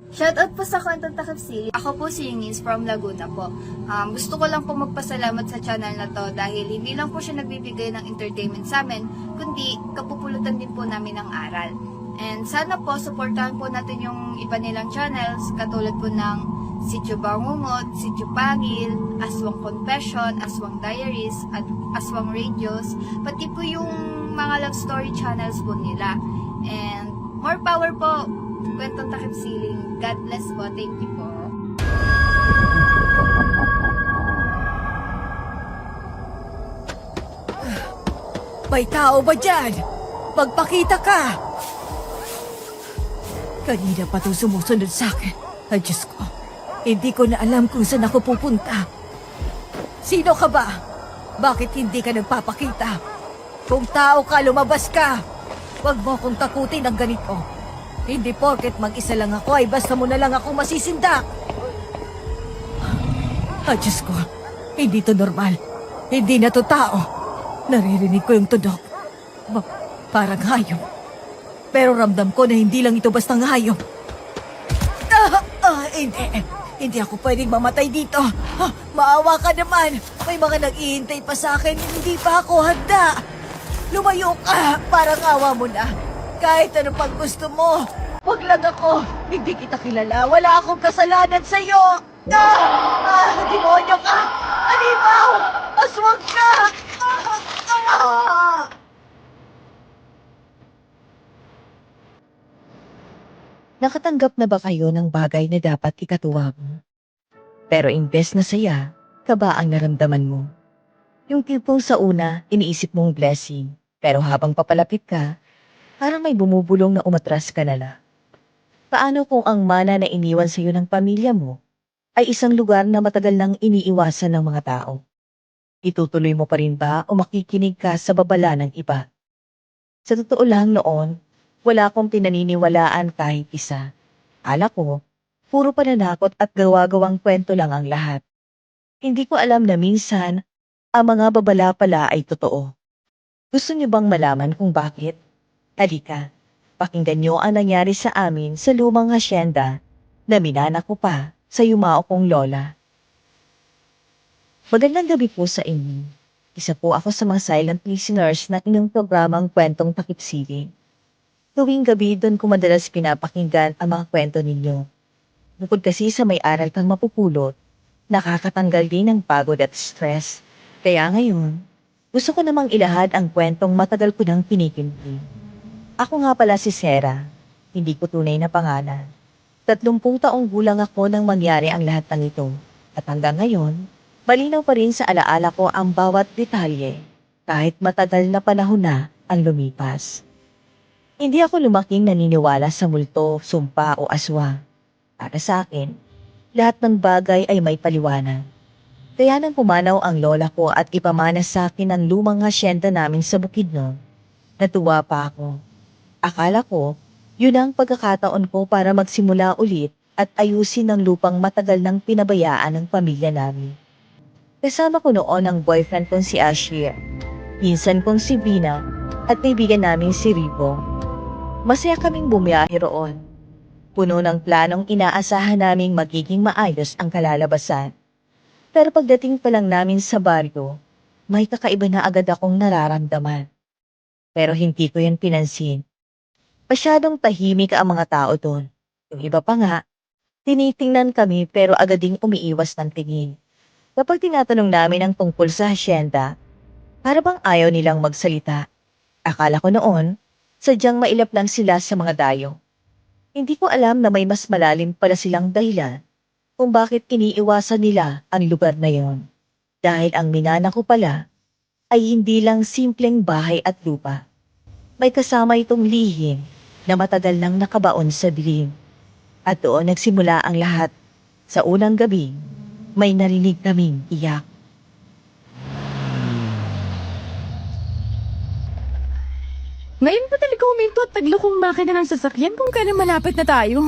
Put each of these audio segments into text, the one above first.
Shoutout po sa Kwentong Takip Series. Ako po si Eunice from Laguna po. Gusto ko lang po magpasalamat sa channel na to dahil hindi lang po siya nagbibigay ng entertainment sa amin, kundi kapupulutan din po namin ng aral. And sana po, supportahan po natin yung iba nilang channels, katulad po ng Sityo Bangungot, Sityo Pangil, Aswang Confession, Aswang Diaries, at Aswang Radios, pati po yung mga love story channels po nila. And more power po, Kwentong Takip Siling. God bless po. Thank you po. May tao ba dyan? Magpakita ka! Kanina pa itong sumusunod sa akin. Ay, Diyos ko. Hindi ko na alam kung saan ako pupunta. Sino ka ba? Bakit hindi ka nagpapakita? Kung tao ka, lumabas ka! Huwag mo akong takutin ng ganito. Hindi porket mag-isa lang ako ay basta mo na lang ako masisindak. Ay, Diyos ko. Hindi to normal. Hindi na to tao. Naririnig ko yung tunog. Parang hayop. Pero ramdam ko na hindi lang ito basta hayop. Hindi. Hindi ako pwedeng mamatay dito. Maawa ka naman. May mga nag-iintay pa sa akin. Hindi pa ako handa. Lumayo ka. Parang awa mo na. Kahit ano pang gusto mo. Wag lang ako. Hindi kita kilala. Wala akong kasalanan sa'yo. Demonyo ka. Animaw. Aswang ka. Nakatanggap na ba kayo ng bagay na dapat ikatuwa mo? Pero imbes na saya, kaba ang naramdaman mo. Yung tipong sa una, iniisip mong blessing. Pero habang papalapit ka, parang may bumubulong na umatras ka na lang. Paano kung ang mana na iniwan sa iyo ng pamilya mo ay isang lugar na matagal nang iniiwasan ng mga tao? Itutuloy mo pa rin ba o makikinig ka sa babala ng iba? Sa totoo lang noon, wala akong pinaniniwalaan kahit isa. Akala ko, puro pananakot at gawa-gawang kwento lang ang lahat. Hindi ko alam na minsan, ang mga babala pala ay totoo. Gusto niyo bang malaman kung bakit? Halika, pakinggan niyo ang nangyari sa amin sa lumang hasyenda na minana ko pa sa yumao kong lola. Magandang gabi po sa inyo. Isa po ako sa mga silent listeners na inyong programang Kwentong Takip Siling. Tuwing gabi doon ko madalas pinapakinggan ang mga kwento ninyo. Bukod kasi sa may aral kang mapupulot, nakakatanggal din ng pagod at stress. Kaya ngayon, gusto ko namang ilahad ang kwentong matagal ko nang kinikinti. Ako nga pala si Sarah, hindi ko tunay na pangalan. 30 taong gulang ako nang mangyari ang lahat ng ito. At hanggang ngayon, malinaw pa rin sa alaala ko ang bawat detalye, kahit matagal na panahon na ang lumipas. Hindi ako lumaking naniniwala sa multo, sumpa o aswang. Para sa akin, lahat ng bagay ay may paliwanag. Kaya nang pumanaw ang lola ko at ipamana sa akin ang lumang hasyenda namin sa Bukidnon, natuwa pa ako. Akala ko, yun ang pagkakataon ko para magsimula ulit at ayusin ang lupang matagal nang pinabayaan ng pamilya namin. Kasama ko noon ang boyfriend kong si Ashir, pinsan kong si Vina at kaibigan namin si Ribo. Masaya kaming bumiyahe roon. Puno ng planong inaasahan naming magiging maayos ang kalalabasan. Pero pagdating pa lang namin sa baryo, may kakaiba na agad akong nararamdaman. Pero hindi ko yan pinansin. Masyadong tahimik ang mga tao doon. Yung iba pa nga, tinitingnan kami pero agad ding umiiwas ng tingin. Kapag tinatanong namin ang tungkol sa hasyenda, para bang ayaw nilang magsalita. Akala ko noon, sadyang mailap lang sila sa mga dayo. Hindi ko alam na may mas malalim pala silang dahilan kung bakit iniiwasan nila ang lugar na yon. Dahil ang minana ko pala ay hindi lang simpleng bahay at lupa. May kasama itong lihim na matagal nang nakabaon sa dilim. At doon nagsimula ang lahat. Sa unang gabi, may narinig kaming iyak. Ngayon pa talaga huminto at taglo kong makina ng sasakyan kung kailan malapit na tayo.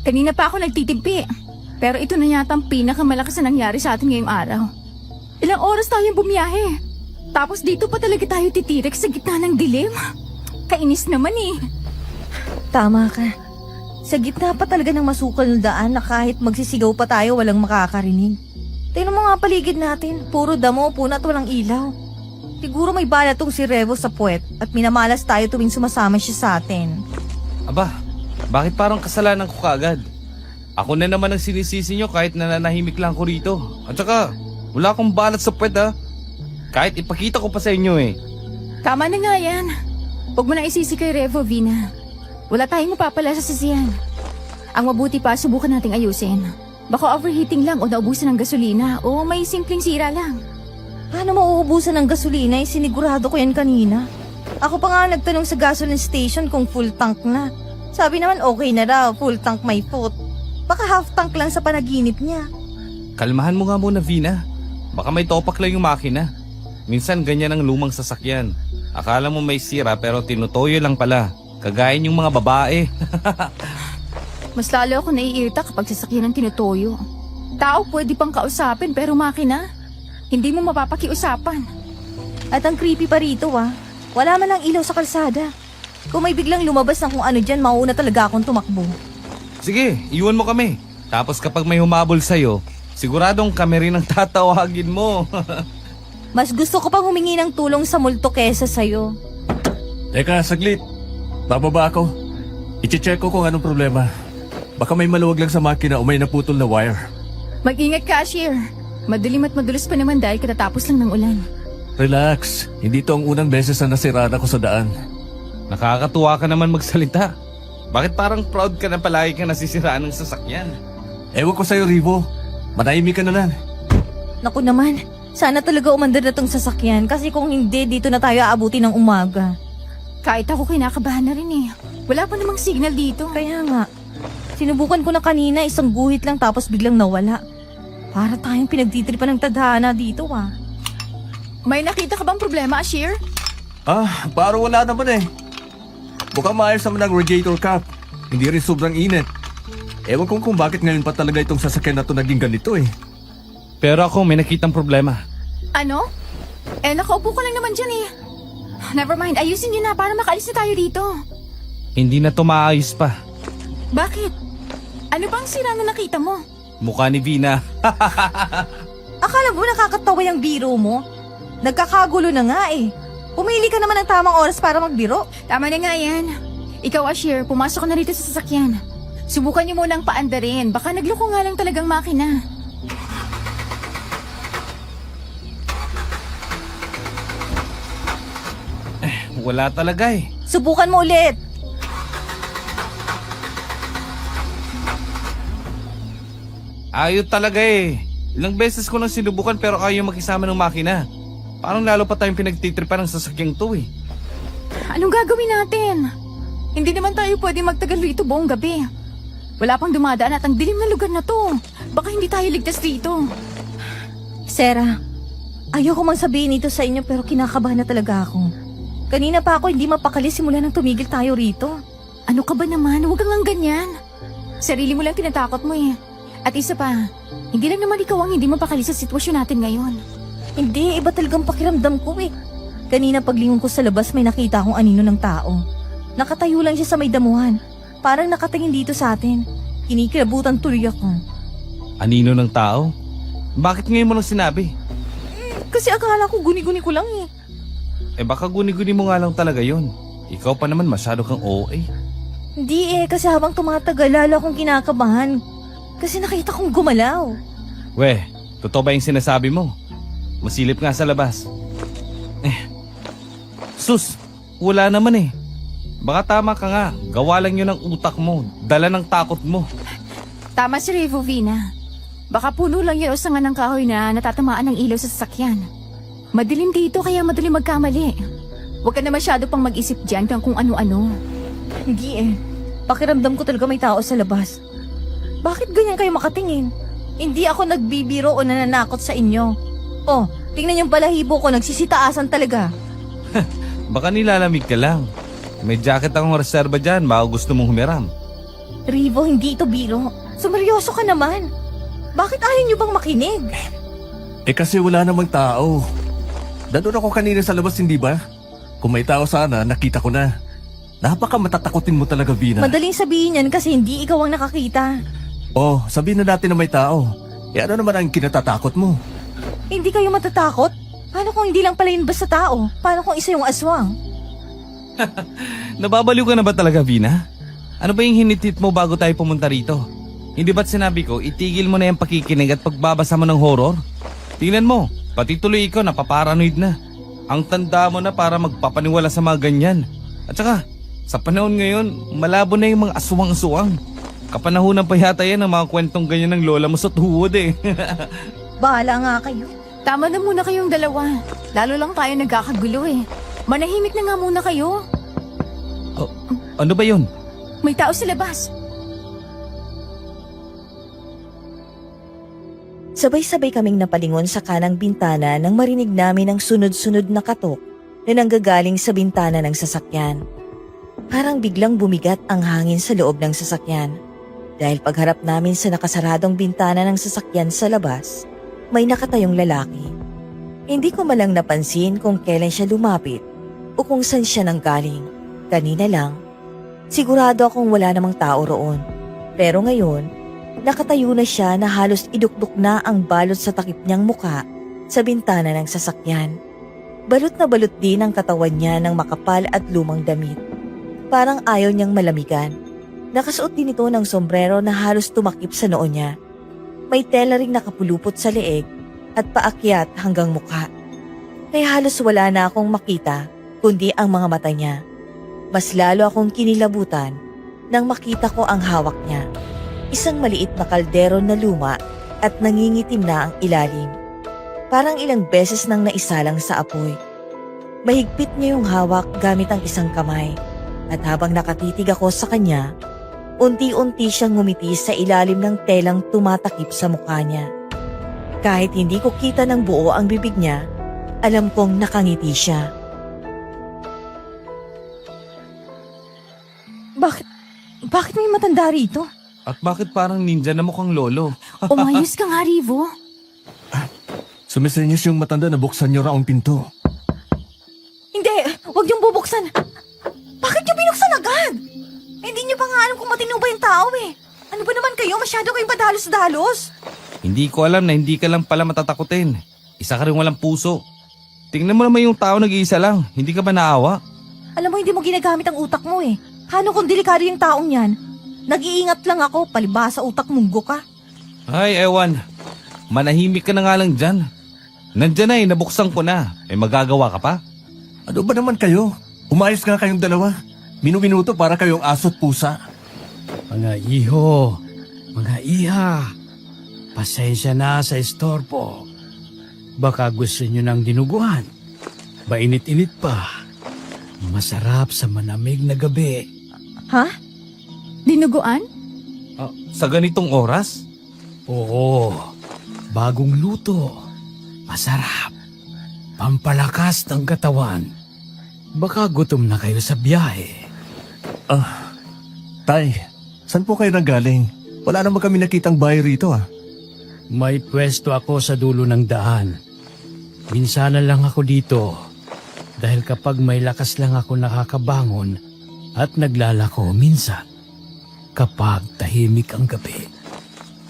Kanina pa ako nagtitimpi. Pero ito na yata ang pinakamalakas na nangyari sa atin ngayong araw. Ilang oras tayong bumiyahe. Tapos dito pa talaga tayo titirik sa gitna ng dilim. Kainis naman eh. Tama ka. Sa gitna pa talaga ng masukal na daan na kahit magsisigaw pa tayo walang makakarinig. Tingnan mo nga paligid natin, puro damo, puno at walang ilaw. Siguro may bala tong si Revo sa puwet at minamalas tayo tuwing sumasama siya sa atin. Aba, bakit parang kasalanan ko kaagad? Ako na naman ang sinisisi nyo kahit nananahimik lang ko rito. At saka, wala akong balat sa puwet ha. Kahit ipakita ko pa sa inyo eh. Tama na nga yan. Huwag mo na isisi kay Revo, Vina. Wala tayong mapapala sa sasiyan. Ang mabuti pa, subukan nating ayusin. Baka overheating lang o naubusan ng gasolina o may simpleng sira lang. Paano mauubusan ng gasolina? Sinigurado ko yan kanina. Ako pa nga nagtanong sa gasoline station kung full tank na. Sabi naman okay na raw, full tank may foot. Baka half tank lang sa panaginip niya. Kalmahan mo nga muna, Vina. Baka may topak lang yung makina. Minsan ganyan ang lumang sasakyan. Akala mo may sira pero tinutoyo lang pala. Kagaya yung mga babae. Mas lalo ako naiirita kapag sasakyan ng tinutoyo. Tao pwede pang kausapin pero makina, hindi mo mapapakiusapan. At ang creepy pa rito wala man lang ilaw sa kalsada. Kung may biglang lumabas ng kung ano dyan, mauuna talaga akong tumakbo. Sige, iwan mo kami. Tapos kapag may humabol sa'yo, siguradong kami rin ang tatawagin mo. Mas gusto ko pang humingi ng tulong sa multo kesa sa'yo. Teka, saglit. Bababa ako. I-check ko kung anong problema. Baka may maluwag lang sa makina o may naputol na wire. Mag-ingat, cashier. Madilim at madulas pa naman dahil katatapos lang ng ulan. Relax. Hindi to ang unang beses na nasiraan ako sa daan. Nakakatuwa ka naman magsalita. Bakit parang proud ka na palagi ka nasisiraan ng sasakyan? Ewan ko sa'yo, Rivo. Manahimik ka na lang. Naku naman, sana talaga umandar na tong sasakyan kasi kung hindi, dito na tayo aabuti ng umaga. Kahit ako kinakabahan na rin eh. Wala pa namang signal dito. Kaya nga, sinubukan ko na kanina, isang guhit lang tapos biglang nawala. Para tayong pinagtitripan ng tadhana dito May nakita ka bang problema, Ashir? Parang wala naman eh. Mukhang maayos naman ang radiator cap. Hindi rin sobrang init. Ewan ko kung bakit ngayon pa talaga itong sasakyan na to naging ganito eh. Pero ako may nakitang problema. Ano? Nakaupo ka lang naman dyan eh. Never mind, ayusin niyo na para makaalis na tayo dito. Hindi na to maayos pa. Bakit? Ano bang sira na nakita mo? Mukha ni Vina. Akala mo nakakatawa yung biro mo? Nagkakagulo na nga eh. Pumili ka naman ng tamang oras para magbiro. Tama na nga yan. Ikaw, Ashir, pumasok ka na rito sa sasakyan. Subukan niyo munang paandarin. Baka nagloko nga lang talagang makina. Wala talaga eh. Subukan mo ulit. Ayot talaga eh. Ilang beses ko nang sinubukan pero ayaw makisama ng makina. Parang lalo pa tayong pinagtitripan ng sasakyang to eh. Anong gagawin natin? Hindi naman tayo pwede magtagal rito buong gabi. Wala pang dumadaan at ang dilim na lugar na to. Baka hindi tayo ligtas dito. Sarah, ayoko mang sabihin ito sa inyo pero kinakabahan na talaga ako. Kanina pa ako hindi mapakali simula nang tumigil tayo rito. Ano ka ba naman? Huwag kang lang ganyan. Sarili mo lang tinatakot mo eh. At isa pa, hindi lang naman ikaw ang hindi mapakali sa sitwasyon natin ngayon. Hindi, iba talagang pakiramdam ko eh. Kanina paglingon ko sa labas may nakita akong anino ng tao. Nakatayo lang siya sa may damuhan. Parang nakatingin dito sa atin. Kinikilabutan tuloy ako. Anino ng tao? Bakit ngayon mo lang sinabi? Kasi akala ko guni-guni ko lang eh. Baka guni-guni mo nga lang talaga yon. Ikaw pa naman masyado kang OA. Hindi kasi habang tumatagal lalo akong kinakabahan. Kasi nakita kong gumalaw. Weh, totoo ba yung sinasabi mo? Masilip nga sa labas. Sus, wala naman eh. Baka tama ka nga, gawa lang yun ng utak mo, dala ng takot mo. Tama si Revo, Vina. Baka puno lang yun o sanga ng kahoy na natatamaan ng ilaw sa sasakyan. Madilim dito kaya madaling magkamali. Huwag ka na masyado pang mag-isip dyan kung ano-ano. Hindi eh. Pakiramdam ko talaga may tao sa labas. Bakit ganyan kayo makatingin? Hindi ako nagbibiro o nananakot sa inyo. Oh, tingnan yung balahibo ko, nagsisitaasan talaga. Baka nilalamig ka lang. May jacket akong reserba dyan, baka gusto mong humiram. Rivo, hindi ito biro. Sumeryoso ka naman. Bakit ayaw niyo bang makinig? Kasi wala namang tao. Nandun ako kanina sa labas, hindi ba? Kung may tao sana, nakita ko na. Napaka matatakotin mo talaga, Vina. Madaling sabihin yan kasi hindi ikaw ang nakakita. Oh, sabihin na natin na may tao. E ano naman ang kinatatakot mo? Hindi kayo matatakot? Paano kung hindi lang pala yun basta tao? Paano kung isa yung aswang? Nababaliw ka na ba talaga, Vina? Ano ba yung hinitit mo bago tayo pumunta rito? Hindi ba't sinabi ko, itigil mo na yung pakikinig at pagbabasa mo ng horror? Tingnan mo, pati tuloy ikaw napaparanoid na. Ang tanda mo na para magpapaniwala sa mga ganyan. At saka, sa panahon ngayon, malabo na yung mga aswang-aswang. Kapanahunan pa yata yan ang mga kwentong ganyan ng lola mo sa tuhod eh. Bahala nga kayo. Tama na muna kayong dalawa. Lalo lang tayo nagkakagulo eh. Manahimik na nga muna kayo. Oh, ano ba yun? May tao sa labas. Sabay-sabay kaming napalingon sa kanang bintana nang marinig namin ang sunod-sunod na katok na nanggagaling sa bintana ng sasakyan. Parang biglang bumigat ang hangin sa loob ng sasakyan. Dahil pagharap namin sa nakasaradong bintana ng sasakyan sa labas, may nakatayong lalaki. Hindi ko malang napansin kung kailan siya lumapit o kung saan siya nanggaling. Kanina lang. Sigurado akong wala namang tao roon. Pero ngayon, nakatayo na siya na halos idukduk na ang balot sa takip niyang muka sa bintana ng sasakyan. Balot na balot din ang katawan niya ng makapal at lumang damit. Parang ayaw niyang malamigan. Nakasuot din ito ng sombrero na halos tumakip sa noo niya. May tela ring nakapulupot sa leeg at paakyat hanggang mukha. Kaya halos wala na akong makita kundi ang mga mata niya. Mas lalo akong kinilabutan nang makita ko ang hawak niya. Isang maliit na kaldero na luma at nangingitim na ang ilalim. Parang ilang beses nang naisalang sa apoy. Mahigpit niya yung hawak gamit ang isang kamay. At habang nakatitig ako sa kanya, unti-unti siyang ngumiti sa ilalim ng telang tumatakip sa mukha niya. Kahit hindi ko kita ng buo ang bibig niya, alam kong nakangiti siya. Bakit may matanda rito? At bakit parang ninja na mukhang lolo? Umayos ka nga, Rivo. Sumisenyas yung matanda na buksan niyo raw ang pinto. Hindi! Huwag niyong bubuksan! Bakit niyo binuksan agad? Hindi niyo pa nga alam kung matino ba yung tao eh. Ano ba naman kayo? Masyado kayong padalos-dalos. Hindi ko alam na hindi ka lang pala matatakutin. Isa ka rin walang puso. Tingnan mo naman yung tao nag-iisa lang. Hindi ka ba naawa? Alam mo, hindi mo ginagamit ang utak mo eh. Paano kung delikado yung taong yan? Nag-iingat lang ako, palibasa utak munggo ka. Ay, ewan. Manahimik ka na nga lang dyan. Nandyan na nabuksan ko na. May magagawa ka pa? Ano ba naman kayo? Umayos nga kayong dalawa. Minuminuto para kayong aso't pusa. Mga iho, mga iha, pasensya na sa istorbo. Baka gusto nyo ng dinuguan. Mainit-init pa. Masarap sa manamig na gabi. Ha? Dinuguan? Sa ganitong oras? Oo, bagong luto. Masarap. Pampalakas ng katawan. Baka gutom na kayo sa biyahe. Tay, saan po kayo nanggaling? Wala naman kami nakitang bahay rito ah. May pwesto ako sa dulo ng daan. Minsan lang ako dito. Dahil kapag may lakas lang ako nakakabangon at naglalako minsan. Kapag tahimik ang gabi.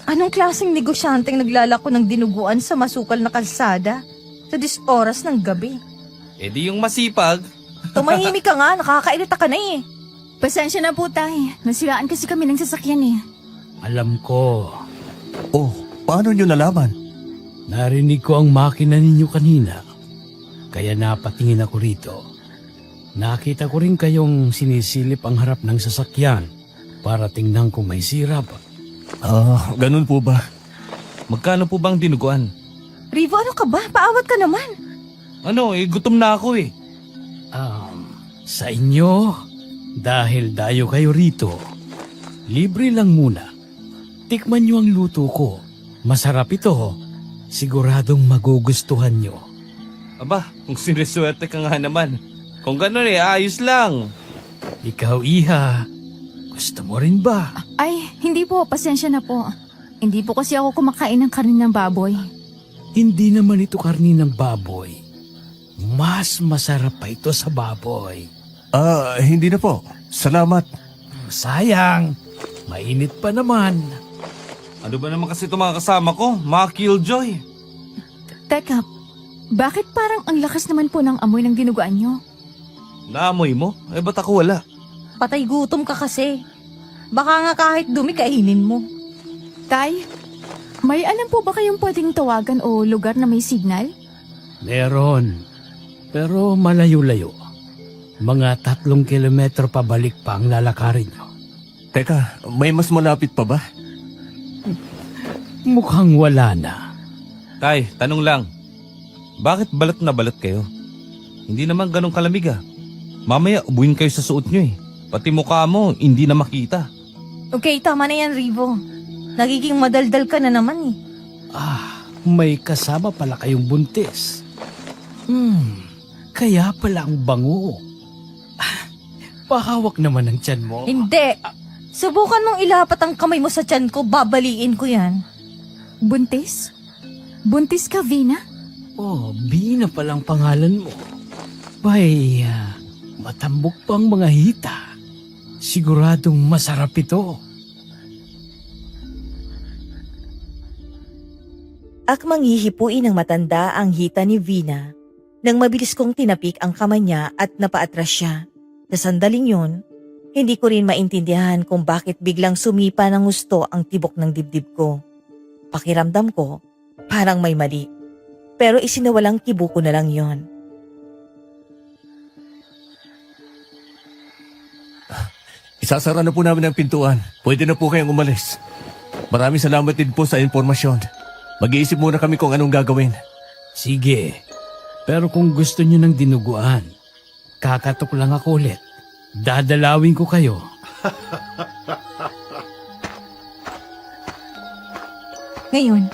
Anong klaseng negosyanteng naglalako ng dinuguan sa masukal na kalsada? Sa oras ng gabi. E di yung masipag. Tumahimik ka nga, nakakairita ka na eh. Pasensya na po tayo. Nasiraan kasi kami ng sasakyan eh. Alam ko, Oh, paano nyo nalaman? narinig ko ang makina ninyo kanina. Kaya napatingin ako rito. Nakita ko rin kayong sinisilip ang harap ng sasakyan para tingnan kung may sira ba. Ganun po ba? Magkano po bang dinuguan? Rivo, ano ka ba? Paawat ka naman. Ano, gutom na ako eh. Sa inyo, dahil dayo kayo rito, libre lang muna. Tikman nyo ang luto ko. Masarap ito. Siguradong magugustuhan nyo. Aba, kung siniswerte ka nga naman. Kung gano'n ayos lang. Ikaw, Iha, gusto mo rin ba? Ay, hindi po. Pasensya na po. Hindi po kasi ako kumakain ng karne ng baboy. Hindi naman ito karni ng baboy. Mas masarap pa ito sa baboy. Hindi na po. Salamat. Sayang, mainit pa naman. Ano ba naman kasi itong mga kasama ko? Mga killjoy. Teka, bakit parang ang lakas naman po ng amoy ng dinuguan nyo? Naamoy mo? Eh ba't ako wala? Patay gutom ka kasi. Baka nga kahit dumi kainin mo. Tay, may alam po ba kayong pwedeng tawagan o lugar na may signal? Meron, pero malayo-layo. Mga 3 kilometro pabalik pa ang lalakarin nyo. Teka, may mas malapit pa ba? Mukhang wala na. Tay, tanong lang. Bakit balot na balot kayo? Hindi naman ganun kalamig ah. Mamaya ubuin kayo sa suot nyo eh. Pati mukha mo, hindi na makita. Okay, tama na yan, Rivo. Nagiging madaldal ka na naman eh. May kasama pala kayong buntis. Kaya pala ang bango. Pahawak naman ang tiyan mo. Hindi. Subukan mong ilapat ang kamay mo sa tiyan ko, babaliin ko yan. Buntis? Buntis ka, Vina? Oh, Bina palang pangalan mo. Bay, matambok pang mga hita. Siguradong masarap ito. Akmang hihipuin ng matanda ang hita ni Vina nang mabilis kong tinapik ang kamay niya at napaatras siya. Sa sandaling yun, hindi ko rin maintindihan kung bakit biglang sumipa ng gusto ang tibok ng dibdib ko. Pakiramdam ko, parang may mali. Pero isinawalang kibo ko na lang yon. Isasara na po namin ang pintuan. Pwede na po kayong umalis. Maraming salamat din po sa informasyon. Mag-iisip muna kami kung anong gagawin. Sige, pero kung gusto nyo ng dinuguan, kakatok lang ako ulit. Dadalawin ko kayo. Ngayon,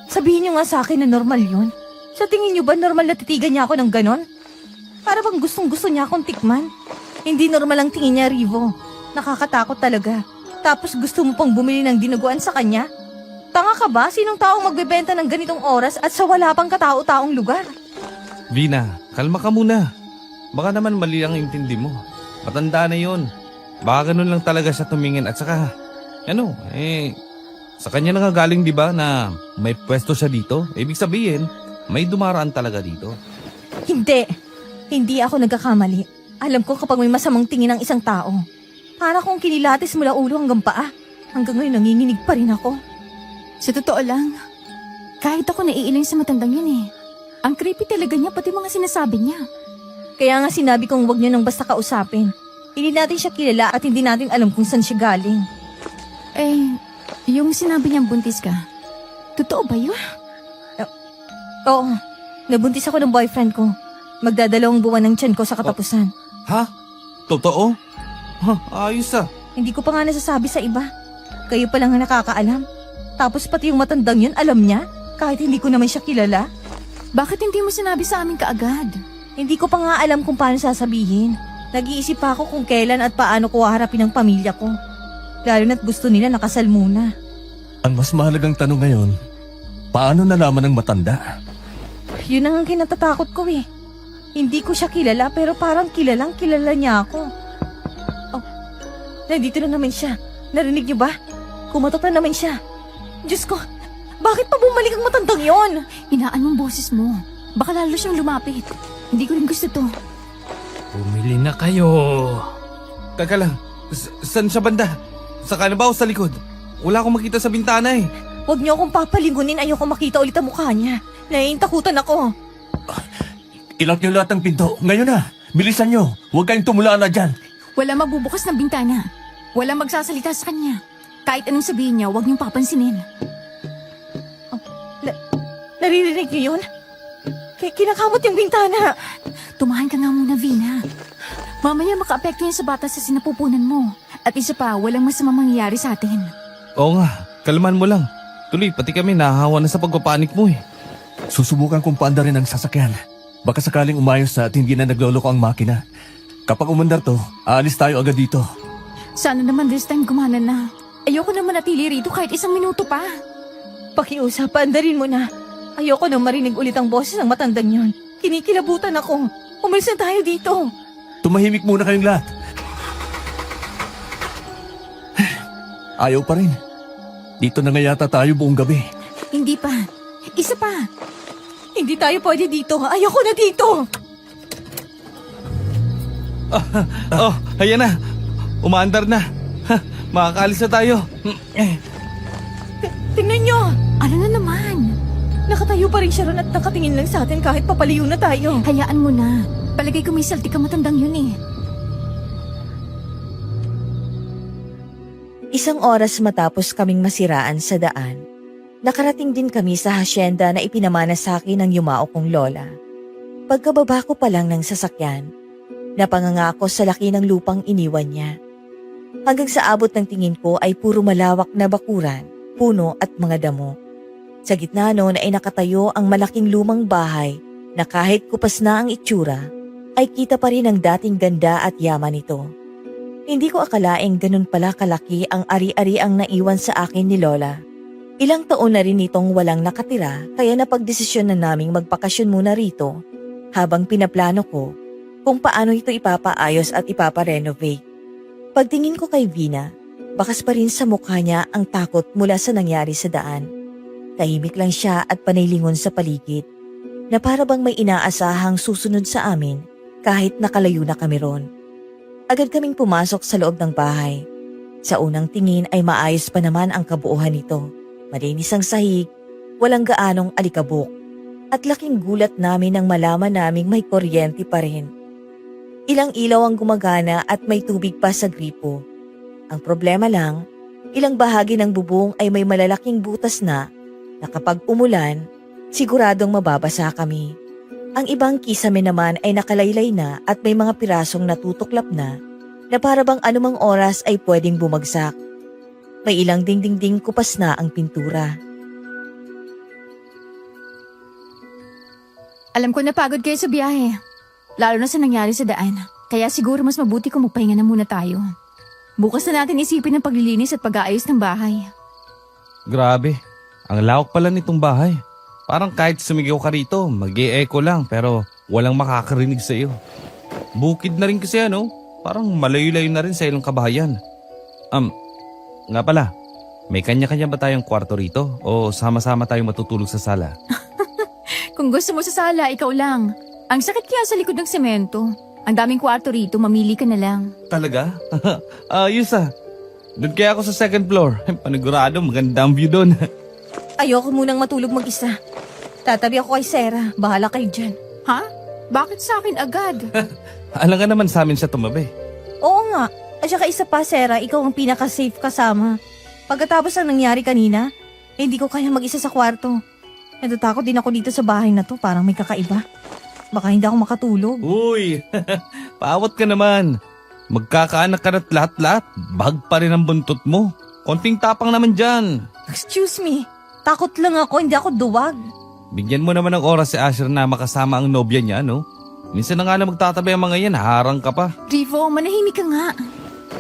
sabihin niyo nga sa akin na normal yun. Sa tingin niyo ba normal na titigan niya ako ng ganon? Para bang gustong-gusto niya akong tikman? Hindi normal ang tingin niya, Rivo. Nakakatakot talaga. Tapos gusto mo pang bumili ng dinuguan sa kanya? Tanga ka ba? Sinong taong magbebenta ng ganitong oras at sa wala pang katao-taong lugar? Vina, kalma ka muna. Baka naman mali ang intindi mo. Matanda na yon. Baka ganun lang talaga siya tumingin at saka, sa kanya nangagaling di ba na may pwesto siya dito? Ibig sabihin, may dumaraan talaga dito. Hindi. Hindi ako nagkakamali. Alam ko kapag may masamang tingin ng isang tao. Para kung kinilatis mula ulo hanggang paa. Hanggang ngayon nanginginig pa rin ako. Sa totoo lang, kahit ako naiiling sa matandang yun eh. Ang creepy talaga niya pati mga sinasabi niya. Kaya nga sinabi kong huwag niyo nang basta kausapin. Hindi natin siya kilala at hindi natin alam kung saan siya galing. Eh, yung sinabi niyang buntis ka, totoo ba yun? Oo, nabuntis ako ng boyfriend ko. Magdadalawang buwan ng tiyan ko sa katapusan. Ha? Totoo? Ha, ayos ah. Hindi ko pa nga nasasabi sa iba. Kayo pa lang ang nakakaalam. Tapos pati yung matandang yun, alam niya? Kahit hindi ko naman siya kilala. Bakit hindi mo sinabi sa amin kaagad? Hindi ko pa nga alam kung paano sasabihin. Nag-iisip pa ako kung kailan at paano ko haharapin ang pamilya ko. Lalo na't gusto nila nakasal muna. Ang mas mahalagang tanong ngayon, paano nalaman ng matanda? Yun ang kinatatakot ko eh. Hindi ko siya kilala pero parang kilalang kilala niya ako. Oh, nandito na naman siya. Narinig niyo ba? Kumatok na naman siya. Diyos ko, bakit pa bumalik ang matandang yon? Inaan mong boses mo. Baka lalo siyang lumapit. Hindi ko rin gusto to. Bumili na kayo. Teka lang, saan siya banda? Sa kanan ba o sa likod? Wala akong makita sa bintana eh. Huwag niyo akong papalingunin, ayoko makita ulit ang mukha niya. Naiintakutan ako. Ilock niyo lahat ng pinto. Ngayon na. Bilisan niyo. Huwag kayong tumula na dyan. Wala magbubukas ng bintana. Wala magsasalita sa kanya. Kahit anong sabihin niya, huwag niyong papansinin. Naririnig niyo yun? Kinakamot yung bintana. Tumahan ka nga muna, Vina. Mamaya makaapekto yan sa bata sa sinapupunan mo. At isa pa, walang masamang mangyayari sa atin. Oo nga, kalman mo lang. Tuloy, pati kami nahahawa na sa pagpapanik mo eh. Susubukan kong paandarin ang sasakyan. Baka sakaling umayos na at hindi na nagloloko ang makina. Kapag umandar to, aalis tayo agad dito. Sana naman this time gumana na. Ayoko na manatili rito kahit 1 minuto pa. Pakiusap, paandarin mo na. Ayoko na marinig ulit ang boses ng matandang yon. Kinikilabutan ako. Umalis na tayo dito. Tumahimik muna kayong lahat. Ayaw pa rin. Dito na nga yata tayo buong gabi. Hindi pa. Isa pa. Hindi tayo pwede dito. Ayoko na dito. Oh, ayan na. Umaandar na. Makakaalis na tayo. Tingnan nyo. Ano na naman? Nakatayo pa rin siya ron at nakatingin lang sa atin kahit papalayo na tayo. Hayaan mo na. Palagay ko may salti ka matandang yun eh. Isang oras matapos kaming masiraan sa daan, nakarating din kami sa hasyenda na ipinamana sa akin ng yumao kong lola. Pagkababa ko pa lang ng sasakyan, napanganga ako sa laki ng lupang iniwan niya. Hanggang sa abot ng tingin ko ay puro malawak na bakuran, puno at mga damo. Sa gitna noon ay nakatayo ang malaking lumang bahay na kahit kupas na ang itsura, ay kita pa rin ang dating ganda at yaman nito. Hindi ko akalaing ganun pala kalaki ang ari-ari ang naiwan sa akin ni Lola. Ilang taon na rin itong walang nakatira kaya napagdesisyon na naming magpakasyon muna rito habang pinaplano ko kung paano ito ipapaayos at ipaparenovate. Pagtingin ko kay Vina, bakas pa rin sa mukha niya ang takot mula sa nangyari sa daan. Tahimik lang siya at panaylingon sa paligid na para bang may inaasahang susunod sa amin kahit nakalayo na kami ron. Agad kaming pumasok sa loob ng bahay. Sa unang tingin ay maayos pa naman ang kabuuhan nito. Malinis ang sahig, walang gaanong alikabok. At laking gulat namin nang malaman naming may kuryente pa rin. Ilang ilaw ang gumagana at may tubig pa sa gripo. Ang problema lang, ilang bahagi ng bubong ay may malalaking butas na kapag umulan, siguradong mababasa kami. Ang ibang kisame naman ay nakalaylay na at may mga pirasong natutuklap na para bang anumang oras ay pwedeng bumagsak. May ilang dingding kupas na ang pintura. Alam ko napagod kayo sa biyahe. Lalo na sa nangyari sa daan. Kaya siguro mas mabuti kung magpahinga na muna tayo. Bukas na natin isipin ang paglilinis at pag-aayos ng bahay. Grabe. Ang lawak pala nitong bahay. Parang kahit sumigaw ka rito, mag-e-echo lang pero walang makakarinig sa iyo. Bukid na rin kasi ano, parang malayo-layo na rin sa ilang kabahayan. Nga pala, may kanya-kanya ba tayong kwarto rito o sama-sama tayong matutulog sa sala? Kung gusto mo sa sala, ikaw lang. Ang sakit kaya sa likod ng semento. Ang daming kwarto rito, mamili ka na lang. Talaga? Ayos ah. Doon kaya ako sa second floor. Panigurado, maganda ang view doon. Ayoko munang matulog mag-isa. Tatabi ako kay Sarah. Bahala kayo dyan. Ha? Bakit sa akin agad? Alam ka naman sa amin siya tumabi. Oo nga. At saka isa pa, Sarah, ikaw ang pinaka-safe kasama. Pagkatapos ng nangyari kanina, hindi ko kaya mag-isa sa kwarto. Natatakot din ako dito sa bahay na to, parang may kakaiba. Baka hindi ako makatulog. Uy, paawat ka naman. Magkakaanak ka na't lahat-lahat. Bag pa rin ang buntot mo. Konting tapang naman dyan. Excuse me, takot lang ako, hindi ako duwag. Bigyan mo naman ng oras si Asher na makasama ang nobya niya, no? Minsan na nga na magtatabi ang mga yan, harang ka pa. Rivo, manahimik ka nga.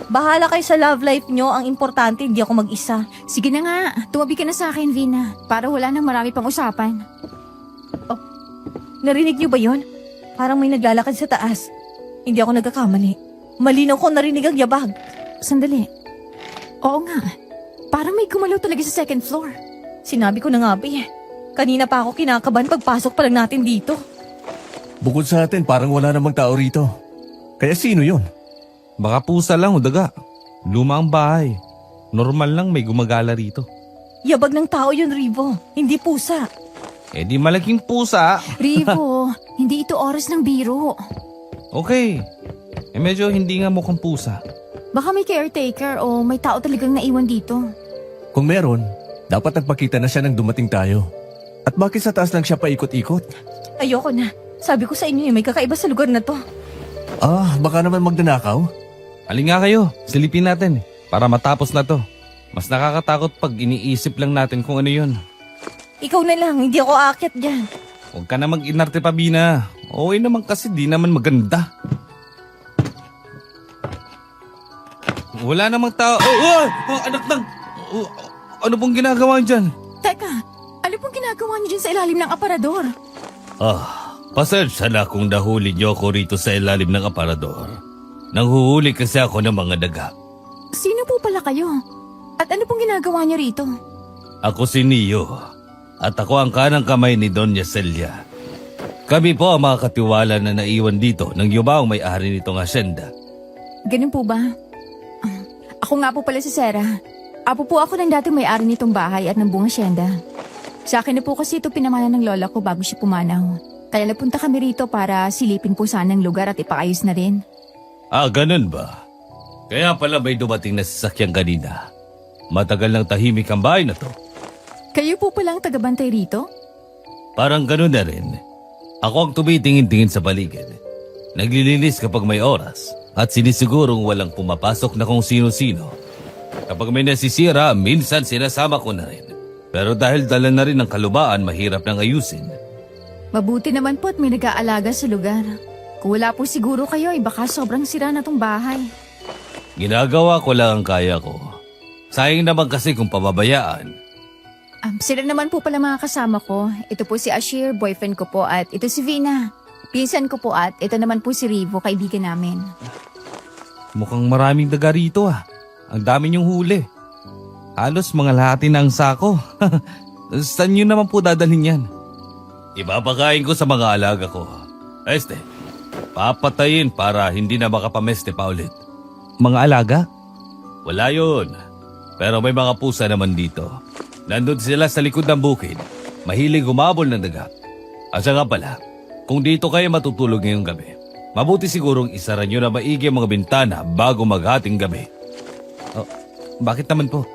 Bahala kayo sa love life nyo, ang importante hindi ako mag-isa. Sige na nga, tumabi ka na sa akin, Vina. Para wala nang marami pang usapan. Narinig nyo ba yon? Parang may naglalakad sa taas. Hindi ako nagkakamali. Malinaw ko narinig ang yabag. Sandali. Oo nga, parang may gumalaw talaga sa second floor. Sinabi ko na nga ba eh. Kanina pa ako kinakabahan pagpasok pa lang natin dito. Bukod sa atin, parang wala namang tao rito. Kaya sino yon? Baka pusa lang o daga. Luma ang bahay. Normal lang may gumagala rito. Yabag ng tao yun, Rivo. Hindi pusa. Eh di malaking pusa. Rivo, hindi ito oras ng biro. Okay. Eh medyo hindi nga mukhang pusa. Baka may caretaker o may tao talagang naiwan dito. Kung meron, dapat nagpakita na siya nang dumating tayo. At bakit sa taas lang siya paikot-ikot? Ayoko na. Sabi ko sa inyo may kakaiba sa lugar na to. Baka naman magnanakaw? Halika nga kayo, silipin natin para matapos na to. Mas nakakatakot pag iniisip lang natin kung ano yun. Ikaw na lang, hindi ako aakyat dyan. Huwag ka na mag-inarte pa, Bina. Okay naman kasi di naman maganda. Wala namang tao. Anak ng... ano pong ginagawa niyo dyan? Teka, ano pong ginagawa niyo dyan sa ilalim ng aparador? Pasensya na kung nahuli niyo ako rito sa ilalim ng aparador. Nanghuhuli kasi ako ng mga daga. Sino po pala kayo? At ano pong ginagawa niyo rito? Ako si Neo at ako ang kanang kamay ni Doña Celia. Kami po ang mga katiwala na naiwan dito ng yumaong may-ari nitong asyenda. Ganun po ba? Ako nga po pala si Sarah. Apo po ako ng dating may-ari nitong bahay at ng buong asyenda. Sa akin na po kasi ito pinamana ng lola ko bago siya pumanaw. Kaya napunta kami rito para silipin po sana ang lugar at ipaayos na rin. Ah, ganun ba? Kaya pala may dumating na sasakyan kanina. Matagal nang tahimik ang bahay na to. Kayo po palang tagabantay rito? Parang ganun na rin. Ako ang tumitingin-tingin sa paligid. Naglilinis kapag may oras at sinisigurong walang pumapasok na kung sino-sino. Kapag may nasisira, minsan sinasama ko na rin. Pero dahil dala na rin ng kalubaan, mahirap nang ayusin. Mabuti naman po at may nag-aalaga sa lugar. Kung wala po siguro kayo, baka sobrang sira na tong bahay. Ginagawa ko lang ang kaya ko. Sayang naman kasi kung pababayaan. Sila naman po pala mga kasama ko. Ito po si Ashir, boyfriend ko po, at ito si Vina. Pinsan ko po at ito naman po si Rivo, kaibigan namin. Mukhang maraming daga rito ah. Ang dami niyong huli. Halos mga lahati na ang sako. Saan niyo naman po dadalhin yan? Ipapakain ko sa mga alaga ko. Papatayin para hindi na makapameste pa ulit. Mga alaga? Wala yun. Pero may mga pusa naman dito. Nandun sila sa likod ng bukid. Mahilig humabol ng daga. At saka pala, kung dito kayo matutulog ngayong gabi, mabuti sigurong isara nyo na maigi ang mga bintana bago maghating gabi. Oh, bakit naman po?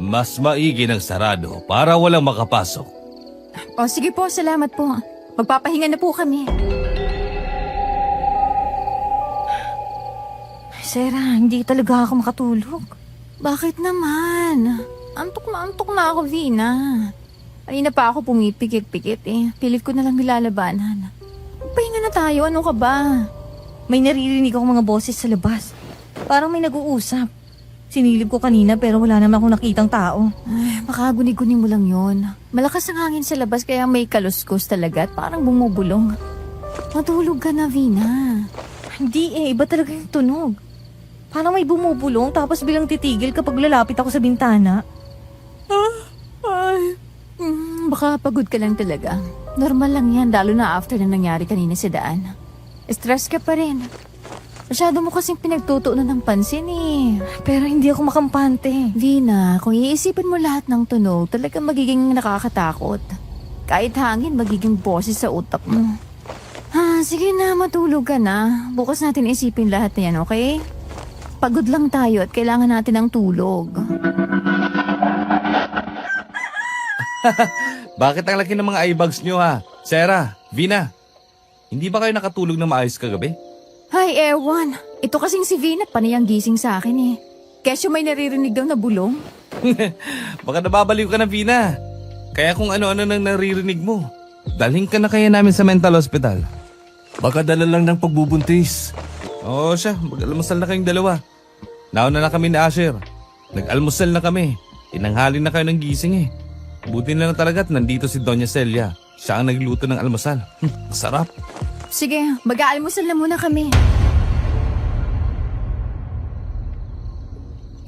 Mas maigi ng sarado para walang makapasok. O sige po, salamat po. Magpapahinga na po kami. Sarah, hindi talaga ako makatulog. Bakit naman? Antok na ako, Vina. Kanina pa ako pumipikit-pikit eh. Pilit ko na lang nilalabanan. Pahinga na tayo, ano ka ba? May naririnig akong mga boses sa labas. Parang may nag-uusap. Sinilip ko kanina pero wala naman akong nakitang tao. Ay, baka guni-guni mo lang yon. Malakas ang hangin sa labas kaya may kaluskos talaga at parang bumubulong. Matulog ka na, Vina. Hindi iba talaga yung tunog. Parang may bumubulong tapos bilang titigil kapag lalapit ako sa bintana. Baka pagod ka lang talaga. Normal lang yan, lalo na after na nangyari kanina sa daan. Stress ka pa rin. Masyado mo kasing pinagtutuunan ng pansin eh. Pero hindi ako makampante. Vina, kung iisipin mo lahat ng tunog, talagang magiging nakakatakot. Kahit hangin, magiging boses sa utak mo. Sige na, matulog ka na. Bukas natin isipin lahat na yan, okay? Pagod lang tayo at kailangan natin ng tulog. Bakit ang laki ng mga eye bags nyo ha? Sarah, Vina, hindi ba kayo nakatulog na maayos kagabi? Ay, ewan. Ito kasing si Vina, panayang gising sa akin eh. Kesyo may naririnig daw na bulong. Baka nababaliw ka na, Vina. Kaya kung ano-ano nang naririnig mo, dalhin ka na kaya namin sa mental hospital. Baka dala lang ng pagbubuntis. Oo siya, mag-almusal na kayong dalawa. Nauna na kami ni Asher. Nag-almusal na kami. Tinanghali na kayo ng gising eh. Buti na lang talaga at nandito si Doña Celia. Siya ang nagluto ng almusal. Sarap. Sige, mag-aalmusal na muna kami.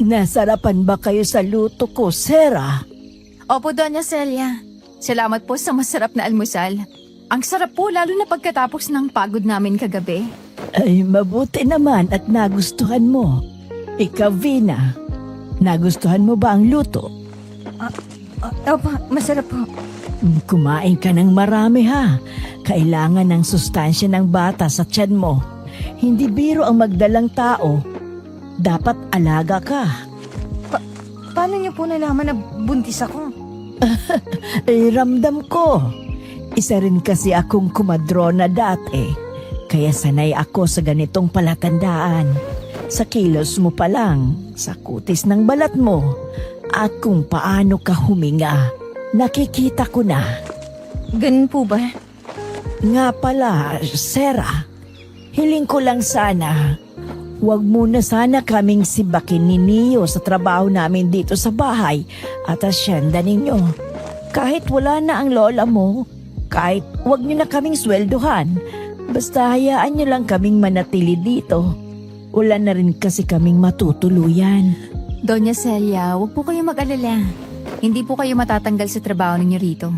Nasarapan ba kayo sa luto ko, Sarah? Opo, Doña Celia. Salamat po sa masarap na almusal. Ang sarap po lalo na pagkatapos ng pagod namin kagabi. Ay, mabuti naman at nagustuhan mo. Ikaw, Vina, nagustuhan mo ba ang luto? Opo, masarap po. Kumain ka ng marami ha. Kailangan ng sustansya ng bata sa tiyan mo. Hindi biro ang magdalang tao. Dapat alaga ka. Paano niyo po nalaman na buntis ako? Ay, ramdam ko. Isa rin kasi akong kumadrona dati. Kaya sanay ako sa ganitong palatandaan. Sa kilos mo pa lang, sa kutis ng balat mo, at kung paano ka huminga, nakikita ko na. Ganun po ba? Nga pala, Sarah, hiling ko lang sana, huwag muna sana kaming sibakin ni Neo sa trabaho namin dito sa bahay at asyenda ninyo. Kahit wala na ang lola mo, kahit huwag nyo na kaming sweldohan, basta hayaan nyo lang kaming manatili dito. Wala na rin kasi kaming matutuluyan. Doña Celia, huwag po kayo mag-alala. Hindi po kayo matatanggal sa trabaho ninyo rito.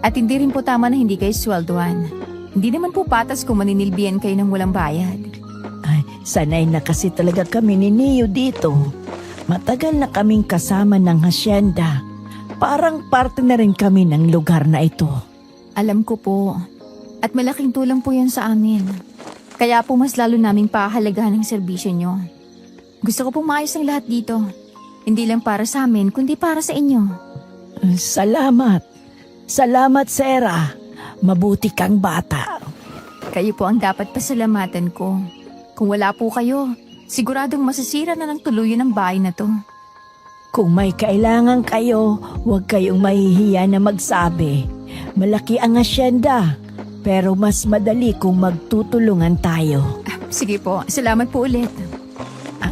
At hindi rin po tama na hindi kayo sweldohan. Hindi naman po patas kung maninilbihan kayo ng walang bayad. Ay, sanay na kasi talaga kami ni Neo dito. Matagal na kaming kasama ng hasyenda. Parang parte na rin kami ng lugar na ito. Alam ko po. At malaking tulong po yan sa amin. Kaya po mas lalo naming pahalagahan ng serbisyo nyo. Gusto ko pong maayos ang lahat dito. Hindi lang para sa amin, kundi para sa inyo. Salamat. Salamat, Sarah. Mabuti kang bata. Kayo po ang dapat pasalamatan ko. Kung wala po kayo, siguradong masisira na ng tuluyan ng bahay na to. Kung may kailangan kayo, huwag kayong mahihiya na magsabi. Malaki ang asyenda, pero mas madali kung magtutulungan tayo. Sige po, salamat po ulit.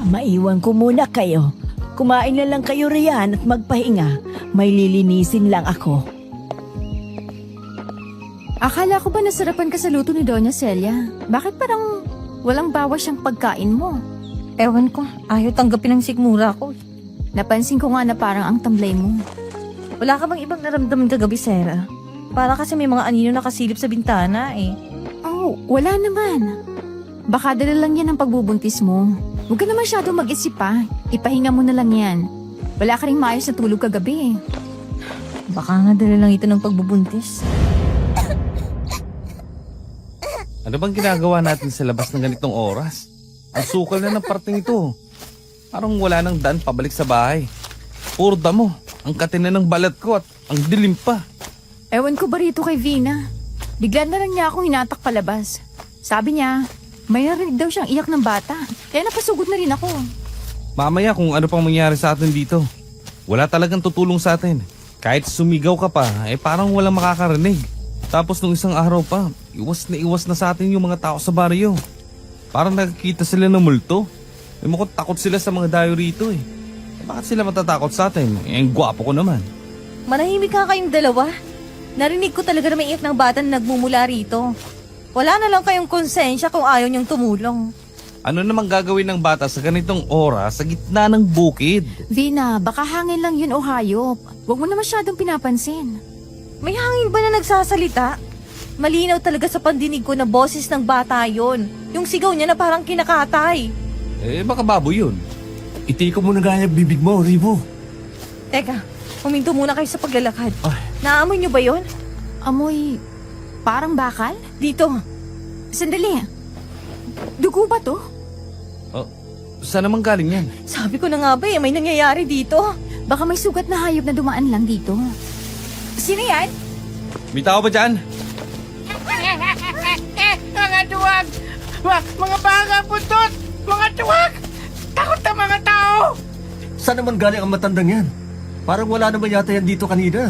Maiwan ko muna kayo. Kumain na lang kayo riyan at magpahinga. May lilinisin lang ako. Akala ko ba nasarapan ka sa luto ni Doña Celia? Bakit parang walang bawas siyang pagkain mo? Ewan ko, ayaw tanggapin ng sikmura ko. Napansin ko nga na parang ang tamlay mo. Wala ka bang ibang naramdaman kagabi, Sarah? Para kasi may mga anino nakasilip sa bintana eh. Oh, wala naman. Baka dala lang yan ang pagbubuntis mo. Huwag ka na masyado mag-isip pa. Ipahinga mo na lang yan. Wala ka rin maayos na tulog kagabi eh. Baka nga dala lang ito ng pagbubuntis. Ano bang ginagawa natin sa labas ng ganitong oras? Ang sukal na ng parting ito. Parang wala nang daan pabalik sa bahay. Puro damo. Ang katina ng balat ko at ang dilim pa. Ewan ko ba rito kay Vina? Bigla na lang niya akong hinatak palabas. Sabi niya, may narinig daw siyang iyak ng bata. Kaya napasugod na rin ako. Mamaya kung ano pang mangyari sa atin dito. Wala talagang tutulong sa atin. Kahit sumigaw ka pa, parang walang makakarinig. Tapos nung isang araw pa, iwas na sa atin yung mga tao sa baryo. Parang nakikita sila ng multo. Mukhang takot sila sa mga dayo rito eh. Bakit sila matatakot sa atin? Ang gwapo ko naman. Manahimik ka kayong dalawa. Narinig ko talaga na may iyak ng bata na nagmumula rito. Wala na lang kayong konsensya kung ayaw niyong tumulong. Ano namang gagawin ng bata sa ganitong oras sa gitna ng bukid? Vina, baka hangin lang yun o hayop. Huwag mo na masyadong pinapansin. May hangin ba na nagsasalita? Malinaw talaga sa pandinig ko na boses ng bata yon. Yung sigaw niya na parang kinakatay. Baka baboy yun. Itiko mo na gaya bibig mo, Rivo. Teka, huminto muna kayo sa paglalakad. Ay. Naamoy niyo ba yon? Amoy, parang bakal? Dito. Sandali. Dugo ba to? Saan naman galing yan? Sabi ko na nga ba may nangyayari dito. Baka may sugat na hayop na dumaan lang dito. Sino yan? May tao ba dyan? Mga duwag! Mga banga putot! Mga duwag! Takot na mga tao! Saan naman galing ang matandang yan? Parang wala naman yata yan dito kanina.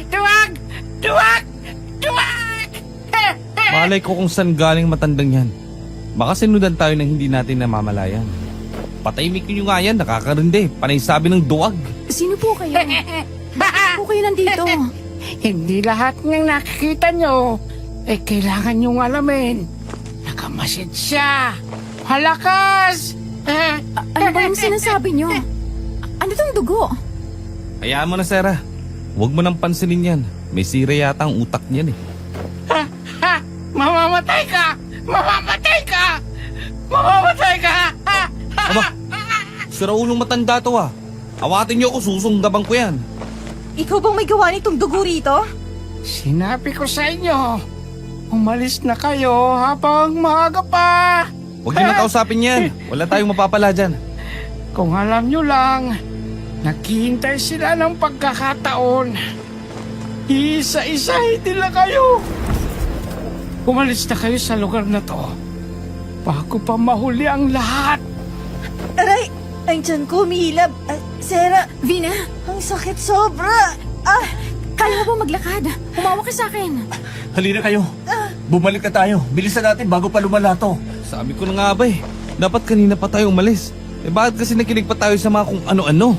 Duwag! Duwag! Duwag! Malay ko kung saan galing matandang yan. Baka sinudan tayo ng hindi natin namamalayan. Patahimikin nyo nga yan, nakakarindi. Panay sabi ng duwag. Sino po kayo? Bakit po kayo nandito? Hindi lahat ng nakikita nyo kailangan nyong alamin. Nakamasid siya! Malakas! Ano ba yung sinasabi nyo? Ano tong dugo? Hayaan mo na, Sarah. Huwag mo nang pansinin yan. May sira yata ang utak niyan eh. Mamamatay ka! Mamamatay ka! Mamamatay ka! Aba, sira ulong matanda to ah. Awatin niyo ako, susunggabang ko yan. Ikaw bang may gawa nitong dugo rito? Sinabi ko sa inyo, umalis na kayo habang maaga pa. Huwag niyo nang kausapin yan. Wala tayong mapapala dyan. Kung alam nyo lang, naghihintay sila ng pagkakataon. Isa-isahin nila kayo. Umalis na kayo sa lugar na to bago pa mahuli ang lahat. Aray! Ang tiyan ko humihilab. Sarah, Vina, ang sakit sobra. kaya mo ba maglakad? Humawa ka sa akin. Halina kayo. Bumalik na tayo. Bilisan natin bago pa lumala to. Sabi ko na nga ba eh. Dapat kanina pa tayo umalis. Bakit kasi nakinig pa tayo sa mga kung ano-ano?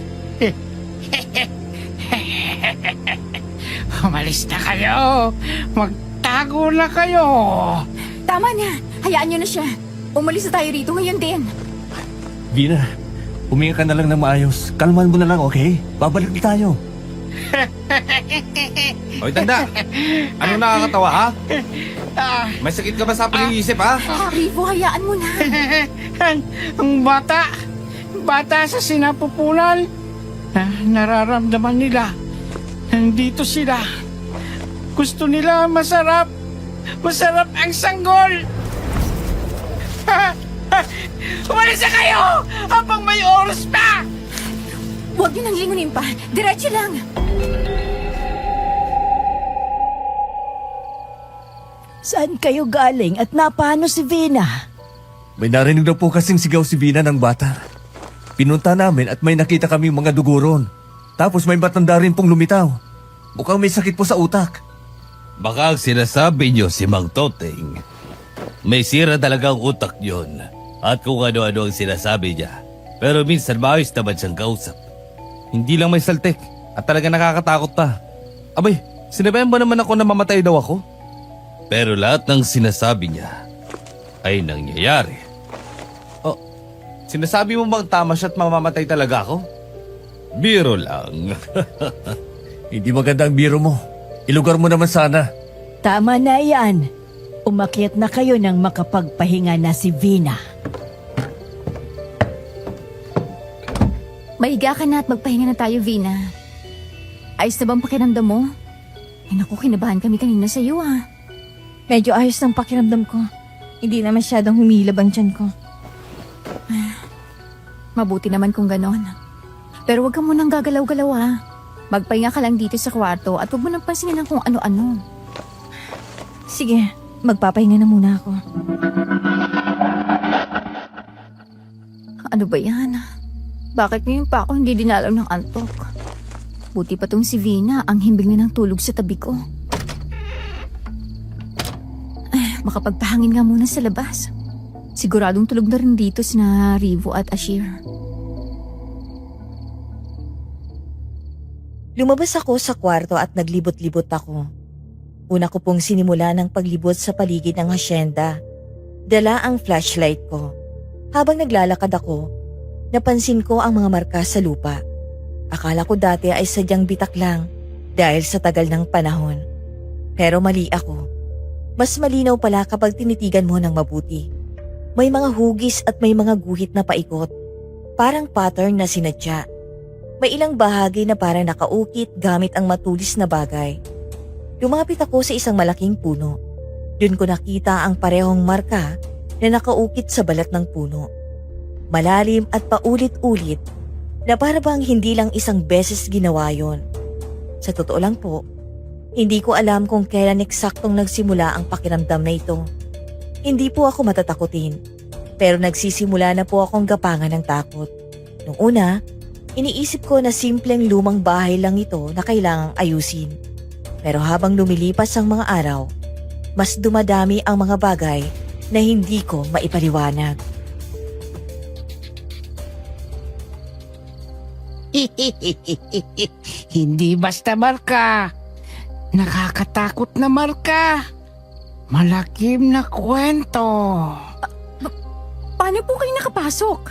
Umalis na kayo. Magtago na kayo. Tama na. Hayaan nyo na siya. Umalis na tayo rito ngayon din. Vina, huminga ka na lang ng maayos. Kalman mo na lang, okay? Babalik na tayo. Hoy, tanda! Ano nakakatawa, ha? May sakit ka ba sa pag-iisip, ha? Rivo, hayaan mo na. Ang bata sa sinapupunan, nararamdaman nila. Nandito sila. Gusto nila masarap ang sanggol. Umalis na kayo habang may oras pa. Huwag niyo nang lingunin pa. Diretso lang. Saan kayo galing at napano si Vina? May narinig na po kasing sigaw si Vina ng bata. Pinunta namin at may nakita kami mga duguron. Tapos may matanda rin pong lumitaw. Mukhang may sakit po sa utak. Baka ang sinasabi niyo si Mang Toteng. May sira talaga ang utak yon. At kung ano-ano ang sinasabi niya. Pero minsan maayos naman siyang kausap. Hindi lang may saltek at talaga nakakatakot pa. Abay, sinabihan ba naman ako na mamatay daw ako? Pero lahat ng sinasabi niya ay nangyayari. Oh, sinasabi mo bang tama siya at mamamatay talaga ako? Biro lang. Hindi maganda ang biro mo. Ilugar mo naman sana. Tama na yan. Umakyat na kayo nang makapagpahinga na si Vina. Maiga ka na at magpahinga na tayo, Vina. Ayos na bang pakiramdam mo? Ay naku, kinabahan kami kanina sa iyo, ah. Medyo ayos ng pakiramdam ko. Hindi na masyadong humilab ang tiyan ko. Mabuti naman kung ganon. Pero huwag ka munang gagalaw-galaw, ah. Magpahinga ka lang dito sa kwarto at huwag mo nang pansinin ng kung ano-ano. Sige, magpapahinga na muna ako. Ano ba yan? Bakit ngayon pa ako hindi dinalaw ng antok? Buti pa tong si Vina ang himbing na ng tulog sa tabi ko. Makapagpahangin nga muna sa labas. Siguradong tulog na rin dito sina Rivo at Ashir. Lumabas ako sa kwarto at naglibot-libot ako. Una ko pong sinimula ng paglibot sa paligid ng hasyenda. Dala ang flashlight ko. Habang naglalakad ako, napansin ko ang mga marka sa lupa. Akala ko dati ay sadyang bitak lang dahil sa tagal ng panahon. Pero mali ako. Mas malinaw pala kapag tinitigan mo ng mabuti. May mga hugis at may mga guhit na paikot. Parang pattern na sinadya. May ilang bahagi na parang nakaukit gamit ang matulis na bagay. Lumapit ako sa isang malaking puno. Doon ko nakita ang parehong marka na nakaukit sa balat ng puno. Malalim at paulit-ulit na parang hindi lang isang beses ginawa yon. Sa totoo lang po, hindi ko alam kung kailan eksaktong nagsimula ang pakiramdam na ito. Hindi po ako matatakutin, pero nagsisimula na po akong gapangan ng takot. Nung una, iniisip ko na simpleng lumang bahay lang ito na kailangang ayusin. Pero habang lumilipas ang mga araw, mas dumadami ang mga bagay na hindi ko maipaliwanag. Hindi basta marka. Nakakatakot na marka. Malakim na kwento. Paano po kayo nakapasok?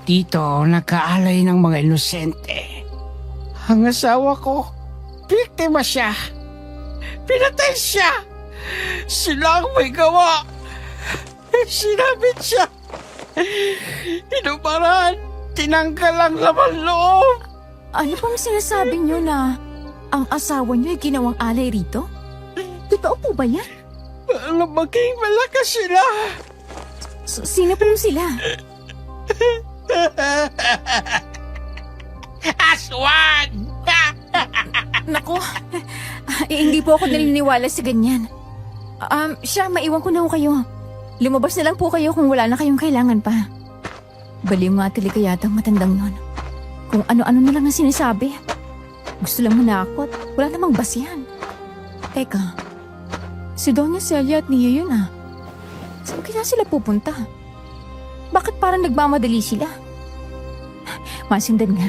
Dito, nagkaalay ng mga inosente. Ang asawa ko, biktima siya. Pinatay siya. Sila ang may gawa. Sinabit siya. Inubaran. Tinanggal ang laman loob. Ano pong sinasabi niyo na ang asawa niyo ay ginawang alay rito? Totoo po ba yan? Maging malakas sila. Sino pong sila? Aswan! Nako, hindi po ako naniniwala sa ganyan. Siya, maiwan ko na ho kayo. Lumabas na lang po kayo kung wala na kayong kailangan pa. Baliw nga talaga yata ang matandang nun. Kung ano-ano na lang ang sinasabi. Gusto lang manakot, wala namang basihan. Teka, si Doña Celia at Nia yun ah. Saan kaya sila pupunta? Bakit parang nagmamadali sila? Masindan nga.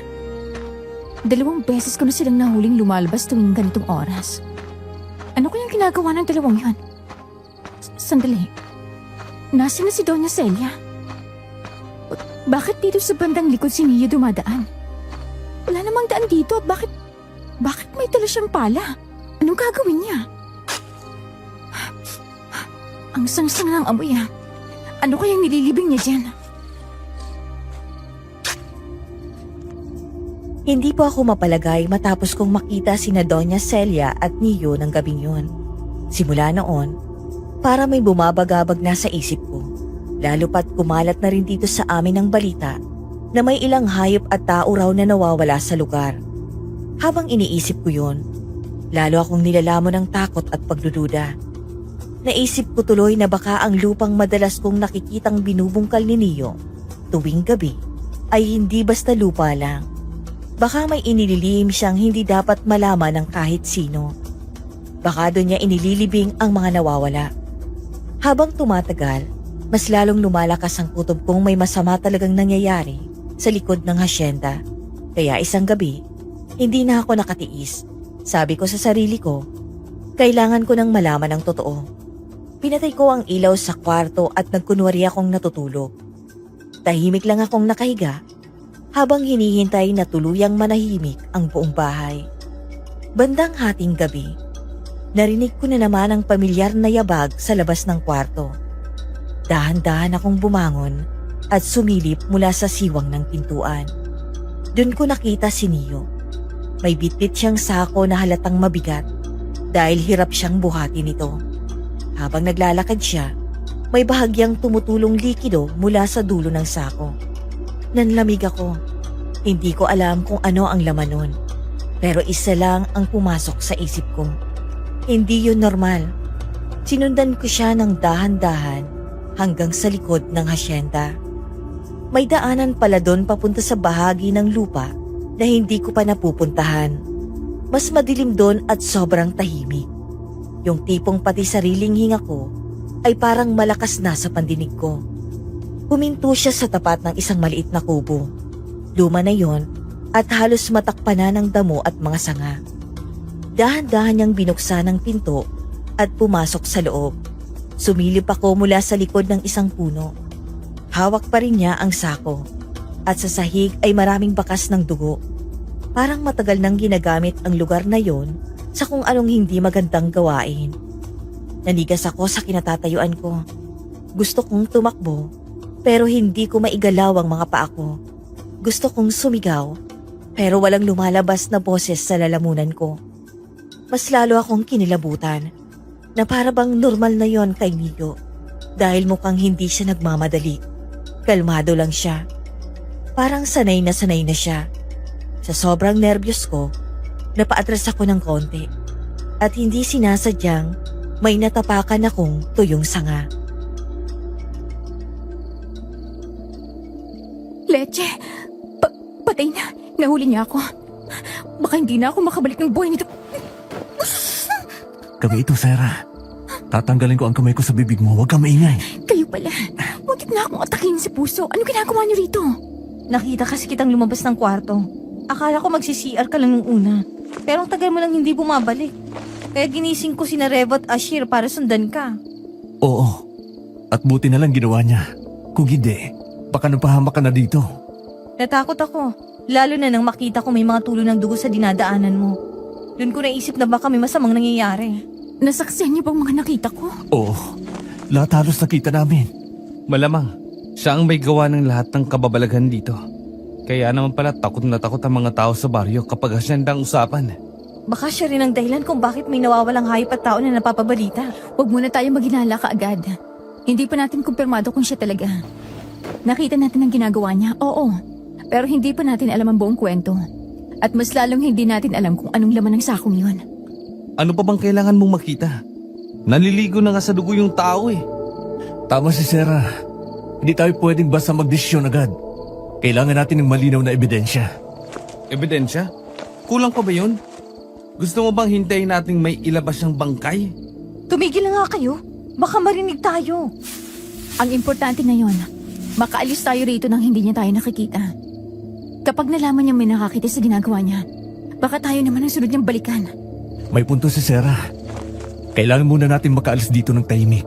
2 beses ko na silang nahuling lumalabas tuwing ganitong oras. Ano kayang ginagawa ng 2 yan? Sandali. Nasaan na si Doña Celia? Bakit dito sa bandang likod si Neo dumadaan? Wala namang daan dito at bakit may tala siyang pala? Anong gagawin niya? Ang sangsang ng amoy ah. Ano kayang nililibing niya dyan? Hindi po ako mapalagay matapos kong makita sina Doña Celia at Neo ng gabing yun. Simula noon, para may bumabagabag na sa isip ko. Lalo pat kumalat na rin dito sa amin ang balita na may ilang hayop at tao raw na nawawala sa lugar. Habang iniisip ko yun, lalo akong nilalamon ng takot at pagdududa. Naisip ko tuloy na baka ang lupang madalas kong nakikitang binubungkal ni Neo tuwing gabi ay hindi basta lupa lang. Baka may inililihim siyang hindi dapat malaman ng kahit sino. Baka doon niya inililibing ang mga nawawala. Habang tumatagal, mas lalong lumalakas ang kutob kong may masama talagang nangyayari sa likod ng hasyenda. Kaya isang gabi, hindi na ako nakatiis. Sabi ko sa sarili ko, kailangan ko nang malaman ang totoo. Pinatay ko ang ilaw sa kwarto at nagkunwari akong natutulog. Tahimik lang akong nakahiga habang hinihintay na tuluyang manahimik ang buong bahay. Bandang hating gabi, narinig ko na naman ang pamilyar na yabag sa labas ng kwarto. Dahan-dahan akong bumangon at sumilip mula sa siwang ng pintuan. Doon ko nakita si Neo. May bitbit siyang sako na halatang mabigat dahil hirap siyang buhatin ito. Habang naglalakad siya, may bahagyang tumutulong likido mula sa dulo ng sako. Nanlamig ako. Hindi ko alam kung ano ang laman nun. Pero isa lang ang pumasok sa isip ko. Hindi yun normal. Sinundan ko siya ng dahan-dahan hanggang sa likod ng hasyenda. May daanan pala doon papunta sa bahagi ng lupa na hindi ko pa napupuntahan. Mas madilim doon at sobrang tahimik. Yung tipong pati sariling hinga ko ay parang malakas na sa pandinig ko. Huminto siya sa tapat ng isang maliit na kubo. Luma na yon at halos matakpan na ng damo at mga sanga. Dahan-dahan niyang binuksan ang pinto at pumasok sa loob. Sumilip ako mula sa likod ng isang puno. Hawak pa rin niya ang sako at sa sahig ay maraming bakas ng dugo. Parang matagal nang ginagamit ang lugar na yon sa kung anong hindi magandang gawain. Nanigas ako sa kinatatayuan ko. Gusto kong tumakbo pero hindi ko maigalaw ang mga paa ko. Gusto kong sumigaw pero walang lumalabas na boses sa lalamunan ko. Mas lalo akong kinilabutan na para bang normal na yon kay Neo dahil mukhang hindi siya nagmamadali. Kalmado lang siya. Parang sanay na siya. Sa sobrang nervyos ko, napaatras ako ng konti at hindi sinasadyang may natapakan akong tuyong sanga. Leche! Patay na! Nahuli niya ako. Baka hindi na ako makabalik ng buhay nito. Kami ito, Sarah. Tatanggalin ko ang kamay ko sa bibig mo. Huwag kang maingay. Kayo pala. Muntik na akong atakin si Puso. Ano ginagawa niyo rito? Nakita kasi kitang lumabas ng kwarto. Akala ko magsi-CR ka lang nung una. Pero ang tagal mo lang hindi bumabalik. Kaya ginising ko sina Revo at Ashir para sundan ka. Oo. At buti na lang ginawa niya. Kung hindi, baka napahamak ka na dito. Natakot ako. Lalo na nang makita ko may mga tulo ng dugo sa dinadaanan mo. Doon ko naisip na baka may masamang nangyayari. Nasaksihan niyo bang mga nakita ko? Oo. Lahat halos nakita namin. Malamang, siya ang may gawa ng lahat ng kababalaghan dito. Kaya naman pala takot na takot ang mga tao sa baryo kapag hasyendang usapan. Baka siya rin ang dahilan kung bakit may nawawalang hayop at tao na napapabalita. Huwag muna tayo maghinala kaagad. Hindi pa natin kumpirmado kung siya talaga. Nakita natin ang ginagawa niya, oo. Pero hindi pa natin alam ang buong kwento. At mas lalong hindi natin alam kung anong laman ng sakong yun. Ano pa bang kailangan mong makita? Naliligo na nga sa dugo yung tao eh. Tama si Sarah. Hindi tayo pwedeng basta magdesisyon agad. Kailangan natin ng malinaw na ebidensya. Ebidensya? Kulang pa ba yun? Gusto mo bang hintayin nating may ilabas siyang bangkay? Tumigil na nga kayo. Baka marinig tayo. Ang importante ngayon, makaalis tayo rito nang hindi niya tayo nakikita. Kapag nalaman niya may nakakita sa ginagawa niya, baka tayo naman ang sunod niyang balikan. May punto si Sarah. Kailangan muna natin makaalis dito ng tahimik.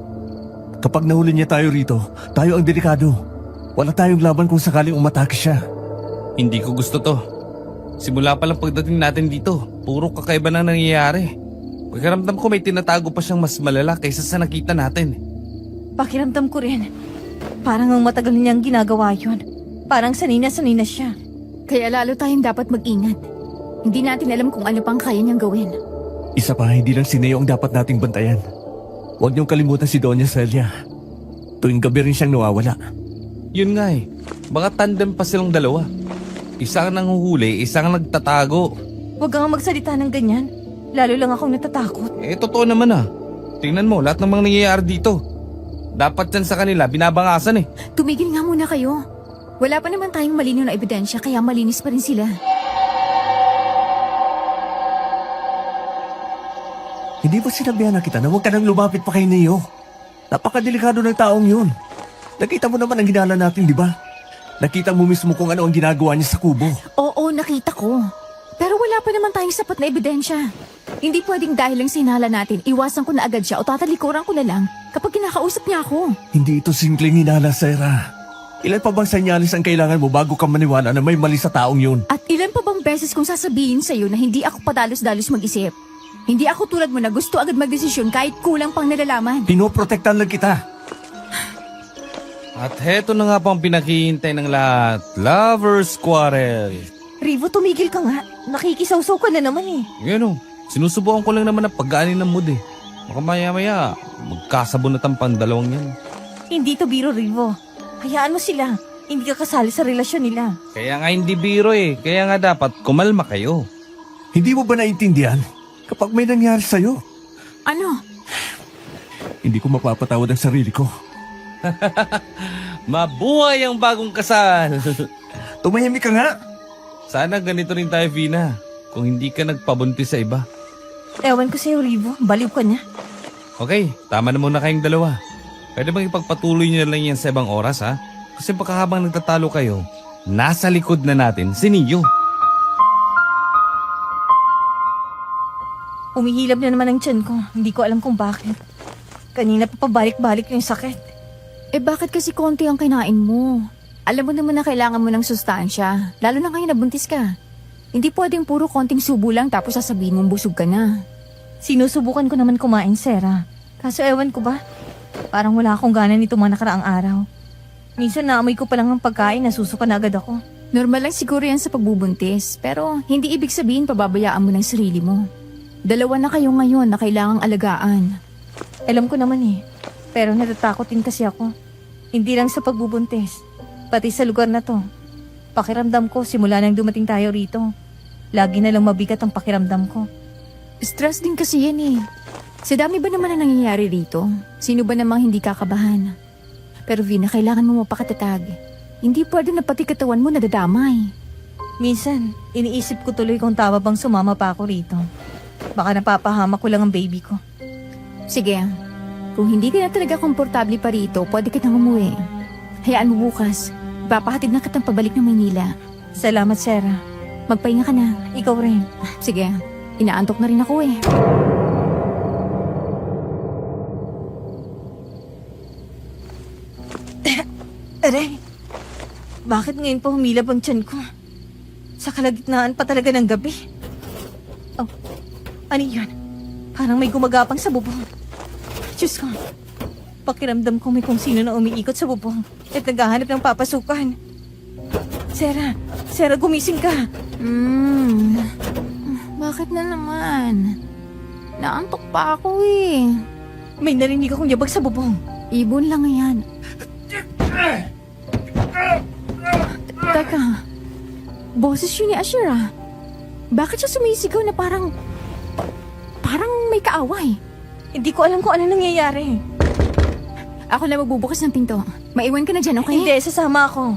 Kapag nahuli niya tayo rito, tayo ang delikado. Wala tayong laban kung sakaling umatake siya. Hindi ko gusto to. Simula pa lang pagdating natin dito, puro kakaiba na nangyayari. Pagkaramdam ko may tinatago pa siyang mas malala kaysa sa nakita natin. Pakiramdam ko rin. Parang ang matagal niyang ginagawa yun. Parang sanay na siya. Kaya lalo tayong dapat mag-ingat. Hindi natin alam kung ano pang kaya niyang gawin. Isa pa, hindi lang si Neo ang dapat nating bantayan. Huwag niyong kalimutan si Doña Celia. Tuwing gabi rin siyang nawawala. Yun nga eh, baka tandem pa silang dalawa. Isa ang nanguhuli, isa ang nagtatago. Huwag kang magsalita ng ganyan. Lalo lang akong natatakot. Eh, totoo naman ah. Tingnan mo, lahat ng mga nangyayari dito. Dapat yan sa kanila, binabangasan eh. Tumigil nga muna kayo. Wala pa naman tayong malinaw na ebidensya kaya malinis pa rin sila. Hindi ba sinabihan na kita na huwag ka nang lumapit pa kay Neo? Napakadelikado ng taong yun. Nakita mo naman ang ginala natin, di ba? Nakita mo mismo kung ano ang ginagawa niya sa kubo. Oo, nakita ko. Pero wala pa naman tayong sapat na ebidensya. Hindi pwedeng dahil lang sinala natin, iwasan ko na agad siya o tatalikuran ko na lang kapag kinakausap niya ako. Hindi ito simpleng hinala, Sarah. Ilan pa bang senyalis ang kailangan mo bago ka maniwala na may mali sa taong yun? At ilan pa bang beses kong sasabihin sa'yo na hindi ako padalos-dalos mag-isip? Hindi ako tulad mo na gusto agad magdesisyon kahit kulang pang nalalaman. Pinoprotektan lang kita. At heto na nga pang pinakihintay ng lahat. Lovers Quarrel. Rivo, tumigil ka nga. Nakikisawsaw ka na naman eh. Yun o, sinusubukan ko lang naman na pagkaanin ng mood eh. Baka maya-maya, magkasabunatan pang dalawang yan. Hindi to biro, Rivo. Hayaan mo sila. Hindi ka kasali sa relasyon nila. Kaya nga hindi biro eh. Kaya nga dapat kumalma kayo. Hindi mo ba naintindihan? Kapag may nangyari sa'yo, Ano? hindi ko mapapatawad ang sarili ko. Mabuhay ang bagong kasal! Tumahimik ka nga. Sana ganito rin tayo, Vina. Kung hindi ka nagpabuntis sa iba. Ewan ko sa'yo, Rivo. Baliw ka niya. Okay, tama na muna kayong dalawa. Pwede bang ipagpatuloy niyo na lang yan sa ibang oras, ha? Kasi baka habang nagtatalo kayo, nasa likod na natin si Neo. Umihilab na naman ang tiyan ko. Hindi ko alam kung bakit. Kanina pa pabalik-balik yung sakit. Eh bakit kasi konti ang kinain mo? Alam mo naman na kailangan mo ng sustansya. Lalo na ngayon nabuntis ka. Hindi pwedeng puro konting subo lang tapos sasabihin mong busog ka na. Sinusubukan ko naman kumain, Sarah. Kaso ewan ko ba? Parang wala akong gana nito mga nakaraang araw. Minsan naamoy ko pa lang ang pagkain, nasusuka na agad ako. Normal lang siguro yan sa pagbubuntis. Pero hindi ibig sabihin pababayaan mo ng sarili mo. Dalawa na kayo ngayon na kailangang alagaan. Alam ko naman eh. Pero natatakot din kasi ako. Hindi lang sa pagbubuntis. Pati sa lugar na to. Pakiramdam ko simula nang dumating tayo rito. Lagi na lang mabigat ang pakiramdam ko. Stress din kasi yan eh. Sa dami ba naman na nangyayari rito? Sino ba namang hindi kakabahan? Pero Vina, kailangan mo mapakatatag. Hindi pwede na pati katawan mo nadadamay. Minsan, iniisip ko tuloy kung tama bang sumama pa ako rito. Baka napapahamak ko lang ang baby ko. Sige, kung hindi ka na talaga komportable pa rito, pwede ka nang umuwi. Hayaan mo bukas. Ipapahatid na kitang pabalik ng Maynila. Salamat, Sarah. Magpahinga ka na. Ikaw rin. Sige, inaantok na rin ako eh. Aray! Bakit ngayon pa humilab ang tiyan ko? Sa kalagitnaan pa talaga ng gabi. Oh, ano yun? Parang may gumagapang sa bubong. Diyos ko, pakiramdam ko may kung sino na umiikot sa bubong at naghahanap ng papasukan. Sarah, gumising ka. Bakit na naman? Naantok pa ako eh. May narinig akong yabag sa bubong. Ibon lang yan. Teka, boses yun ni Ashira. Bakit siya sumisigaw na parang may kaaway? Hindi ko alam kung ano nangyayari. Ako na magbubukas ng pinto. Maiwan ka na dyan, okay? Hindi, sasama ako.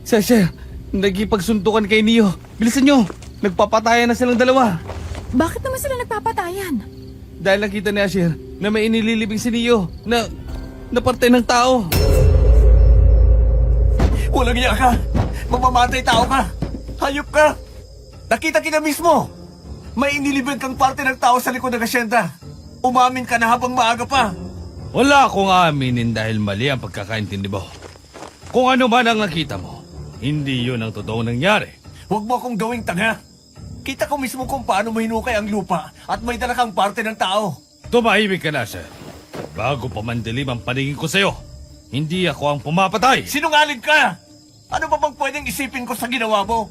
Sasha, nagipagsuntukan kay Neo. Bilisan nyo, nagpapatayan na silang dalawa. Bakit naman sila nagpapatayan? Dahil nakita ni Asher na may inililibing si Neo na parte ng tao. Walang iya ka. Mamamatay tao ka. Hayop ka. Nakita kita mismo. May inilibig kang parte ng tao sa likod ng asyenda. Umamin ka na habang maaga pa. Wala akong aminin dahil mali ang pagkakaintindi mo. Kung ano man ang nakita mo, hindi yun ang totoong nangyari. Huwag mo akong gawing tanga. Kita ko mismo kung paano mo hinukay ang lupa at may dala kang parte ng tao. Tumahimik ka na, sir. Bago pa mandilim ang paningin ko sa'yo, hindi ako ang pumapatay. Sinungaling ka! Ano ba bang pwedeng isipin ko sa ginawa mo?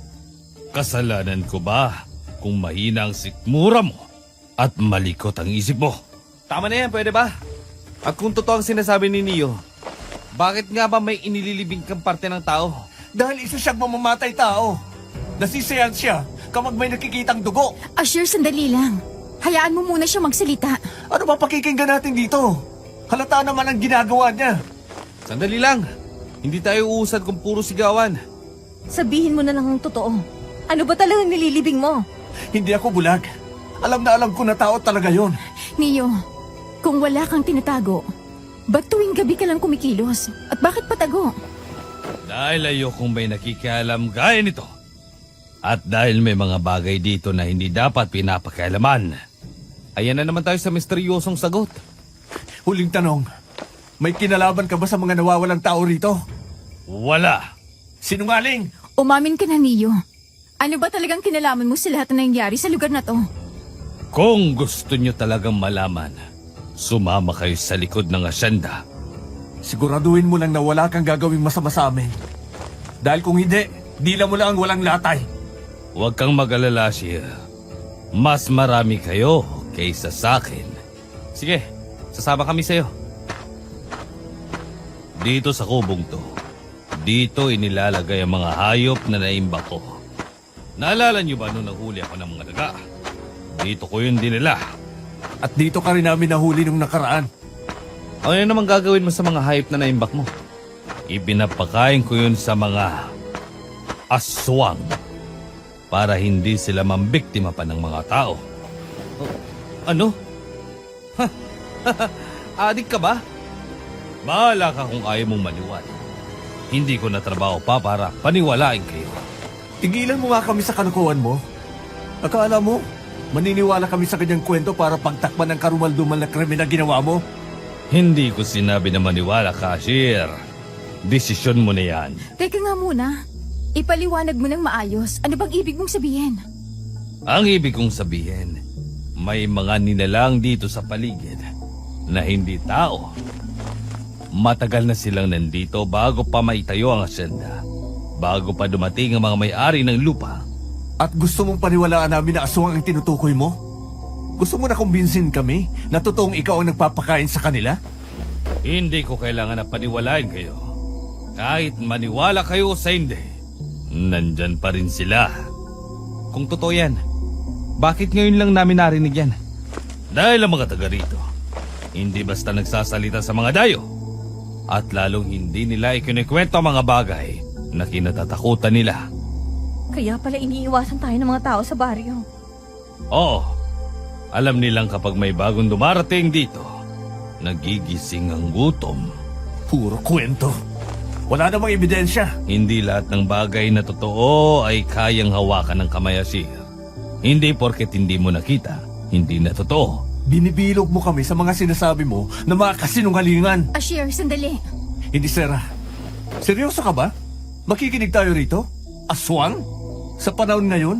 Kasalanan ko ba kung mahina ang sikmura mo at malikot ang isip mo? Tama na yan, pwede ba? At kung totoo ang sinasabi ni Neo, bakit nga ba may inililibing kang parte ng tao? Dahil isa siyang mamamatay tao. Nasisayan siya kapag may nakikitang dugo. Asher, sandali lang. Hayaan mo muna siya magsalita. Ano ba pakikinggan natin dito? Halata naman ang ginagawa niya. Sandali lang. Hindi tayo uusad kung puro sigawan. Sabihin mo na lang ang totoo. Ano ba talagang nililibing mo? Hindi ako bulag. Alam na alam ko na tao talaga yon. Neo, kung wala kang tinatago, ba't tuwing gabi ka lang kumikilos? At bakit patago? Dahil ayokong may nakikialam gaya nito. At dahil may mga bagay dito na hindi dapat pinapakialaman. Ayan na naman tayo sa misteryosong sagot. Huling tanong, may kinalaban ka ba sa mga nawawalang tao rito? Wala. Sinungaling! Umamin ka na, Neo. Ano ba talagang kinalaman mo sa lahat na nangyari sa lugar na to? Kung gusto nyo talagang malaman, sumama kayo sa likod ng asyenda. Siguraduhin mo lang na wala kang gagawing masama sa amin. Dahil kung hindi, dila mo lang ang walang latay. Huwag kang mag-alala, Shir. Mas marami kayo kaysa sa akin. Sige, sasama kami sa'yo. Dito sa kubong to, dito inilalagay ang mga hayop na naimba ko. Naalala nyo ba nung nahuli ako ng mga daga? Dito ko yun dinila. At dito ka rin namin nahuli nung nakaraan. Ano naman gagawin mo sa mga hayop na naimbak mo? Ibinapakain ko yun sa mga aswang para hindi sila mambiktima pa ng mga tao. Ano? Adik ka ba? Bahala ka kung ayaw mong maniwala. Hindi ko na trabaho pa para paniwalain kayo. Tigilan mo nga kami sa kalokohan mo. Akala mo, maniniwala kami sa kanyang kwento para pagtakpan ng karumaldumal na krimen na ginawa mo? Hindi ko sinabi na maniwala ka, Shir. Desisyon mo na yan. Teka nga muna. Ipaliwanag mo ng maayos. Ano bang ibig mong sabihin? Ang ibig kong sabihin, may mga nilalang dito sa paligid na hindi tao. Matagal na silang nandito bago pa maitayo ang asyenda. Bago pa dumating ang mga may-ari ng lupa. At gusto mong paniwalaan namin na aswang ang tinutukoy mo? Gusto mo na kumbinsin kami na totoong ikaw ang nagpapakain sa kanila? Hindi ko kailangan na paniwalain kayo. Kahit maniwala kayo sa hindi, nandyan pa rin sila. Kung totoo yan, bakit ngayon lang namin narinig yan? Dahil ang mga taga rito, hindi basta nagsasalita sa mga dayo. At lalong hindi nila ikinikwento ang mga bagay na kinatatakutan nila. Kaya pala iniiwasan tayo ng mga tao sa baryo. Oo, alam nilang kapag may bagong dumarating dito, nagigising ang gutom. Puro kwento. Wala namang ebidensya. Hindi lahat ng bagay na totoo ay kayang hawakan ng kamay, Asir. Hindi porket hindi mo nakita, hindi na totoo. Binibilog mo kami sa mga sinasabi mo na mga kasinungalingan. Asher, sandali. Hindi, Sarah. Seryoso ka ba? Makikinig tayo rito? Aswang? Sa panahon ngayon?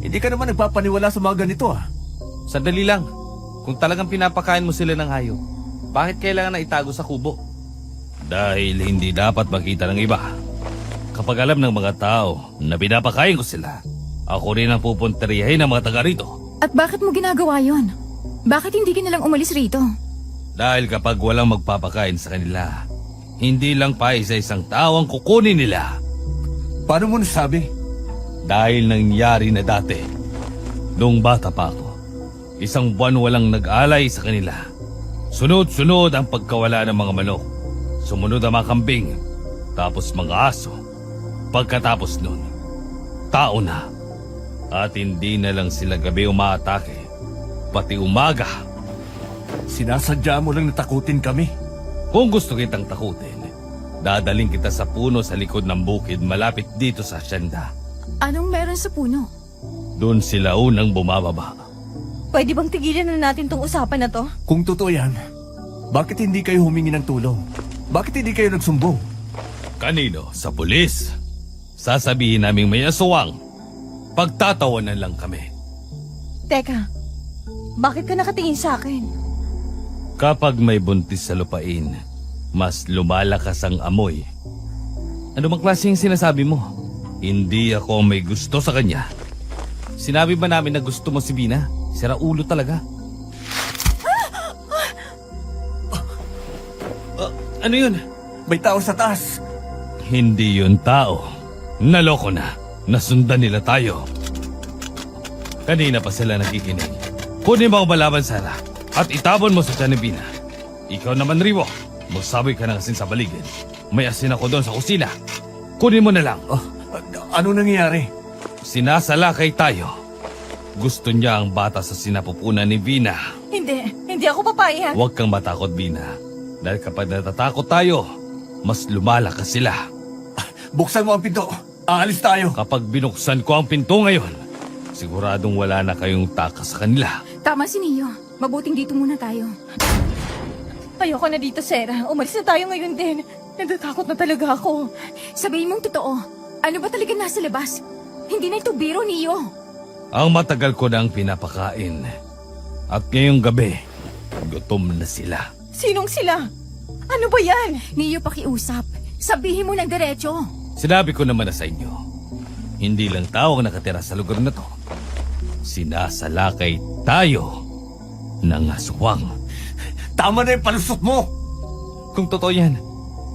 Hindi ka naman nagpapaniwala sa mga ganito ah. Sandali lang. Kung talagang pinapakain mo sila ng hayop, bakit kailangan na itago sa kubo? Dahil hindi dapat makita ng iba. Kapag alam ng mga tao na pinapakain ko sila, ako rin ang pupunteriyahin ng mga taga rito. At bakit mo ginagawa yon? Bakit hindi ka nalang umalis rito? Dahil kapag walang magpapakain sa kanila, hindi lang pa isa-isang tao ang kukunin nila. Paano mo nasabi? Dahil nangyari na dati. Noong bata pa ako, isang buwan walang nag-alay sa kanila. Sunod-sunod ang pagkawala ng mga manok. Sumunod ang mga kambing, tapos mga aso. Pagkatapos nun, tao na. At hindi na lang sila gabi umaatake, pati umaga. Sinasadya mo lang natakutin kami. Kung gusto kitang takutin, dadaling kita sa puno sa likod ng bukid malapit dito sa asyenda. Anong meron sa puno? Doon sila unang bumababa. Pwede bang tigilan na natin tong usapan na to? Kung totoo yan, Bakit hindi kayo humingi ng tulong? Bakit hindi kayo nagsumbong? Kanino? Sa pulis? Sasabihin naming may aswang. Pagtatawanan lang kami. Teka, bakit ka nakatingin sa akin? Kapag may buntis sa lupain, mas lumalakas ang amoy. Ano bang klaseng sinasabi mo? Hindi ako may gusto sa kanya. Sinabi ba namin na gusto mo si Bina? Sira ulo talaga. Ano yun? May tao sa taas. Hindi yun tao. Naloko na. Nasundan nila tayo. Kanina pa sila nakikinig. Kunin mo ang balaban, Sara, at itabon mo sa tiyan ni Bina. Ikaw naman, Rivo. Magsaboy ka ng asin sa baligid. May asin ako doon sa kusina. Kunin mo na lang. Ano nangyayari? Sinasalakay tayo. Gusto niya ang bata sa sinapupunan ni Bina. Hindi ako papayag. Huwag kang matakot, Bina. Dahil kapag natatakot tayo, mas lumalakas sila. Buksan mo ang pinto. Aalis tayo. Kapag binuksan ko ang pinto ngayon, siguradong wala na kayong takas sa kanila. Tama si Neo. Mabuting dito muna tayo. Ayoko na dito, Sarah. Umalis na tayo ngayon din. Natatakot na talaga ako. Sabihin mong totoo. Ano ba talaga nasa labas? Hindi na ito biro, Neo. Ang matagal ko nang pinapakain. At ngayong gabi, gutom na sila. Sinong sila? Ano ba yan? Neo, pakiusap. Sabihin mo ng diretso. Sinabi ko naman na sa inyo, hindi lang tao ang nakatira sa lugar na to. Sinasalakay tayo ng aswang. Tama na yung palusot mo. Kung totoo yan,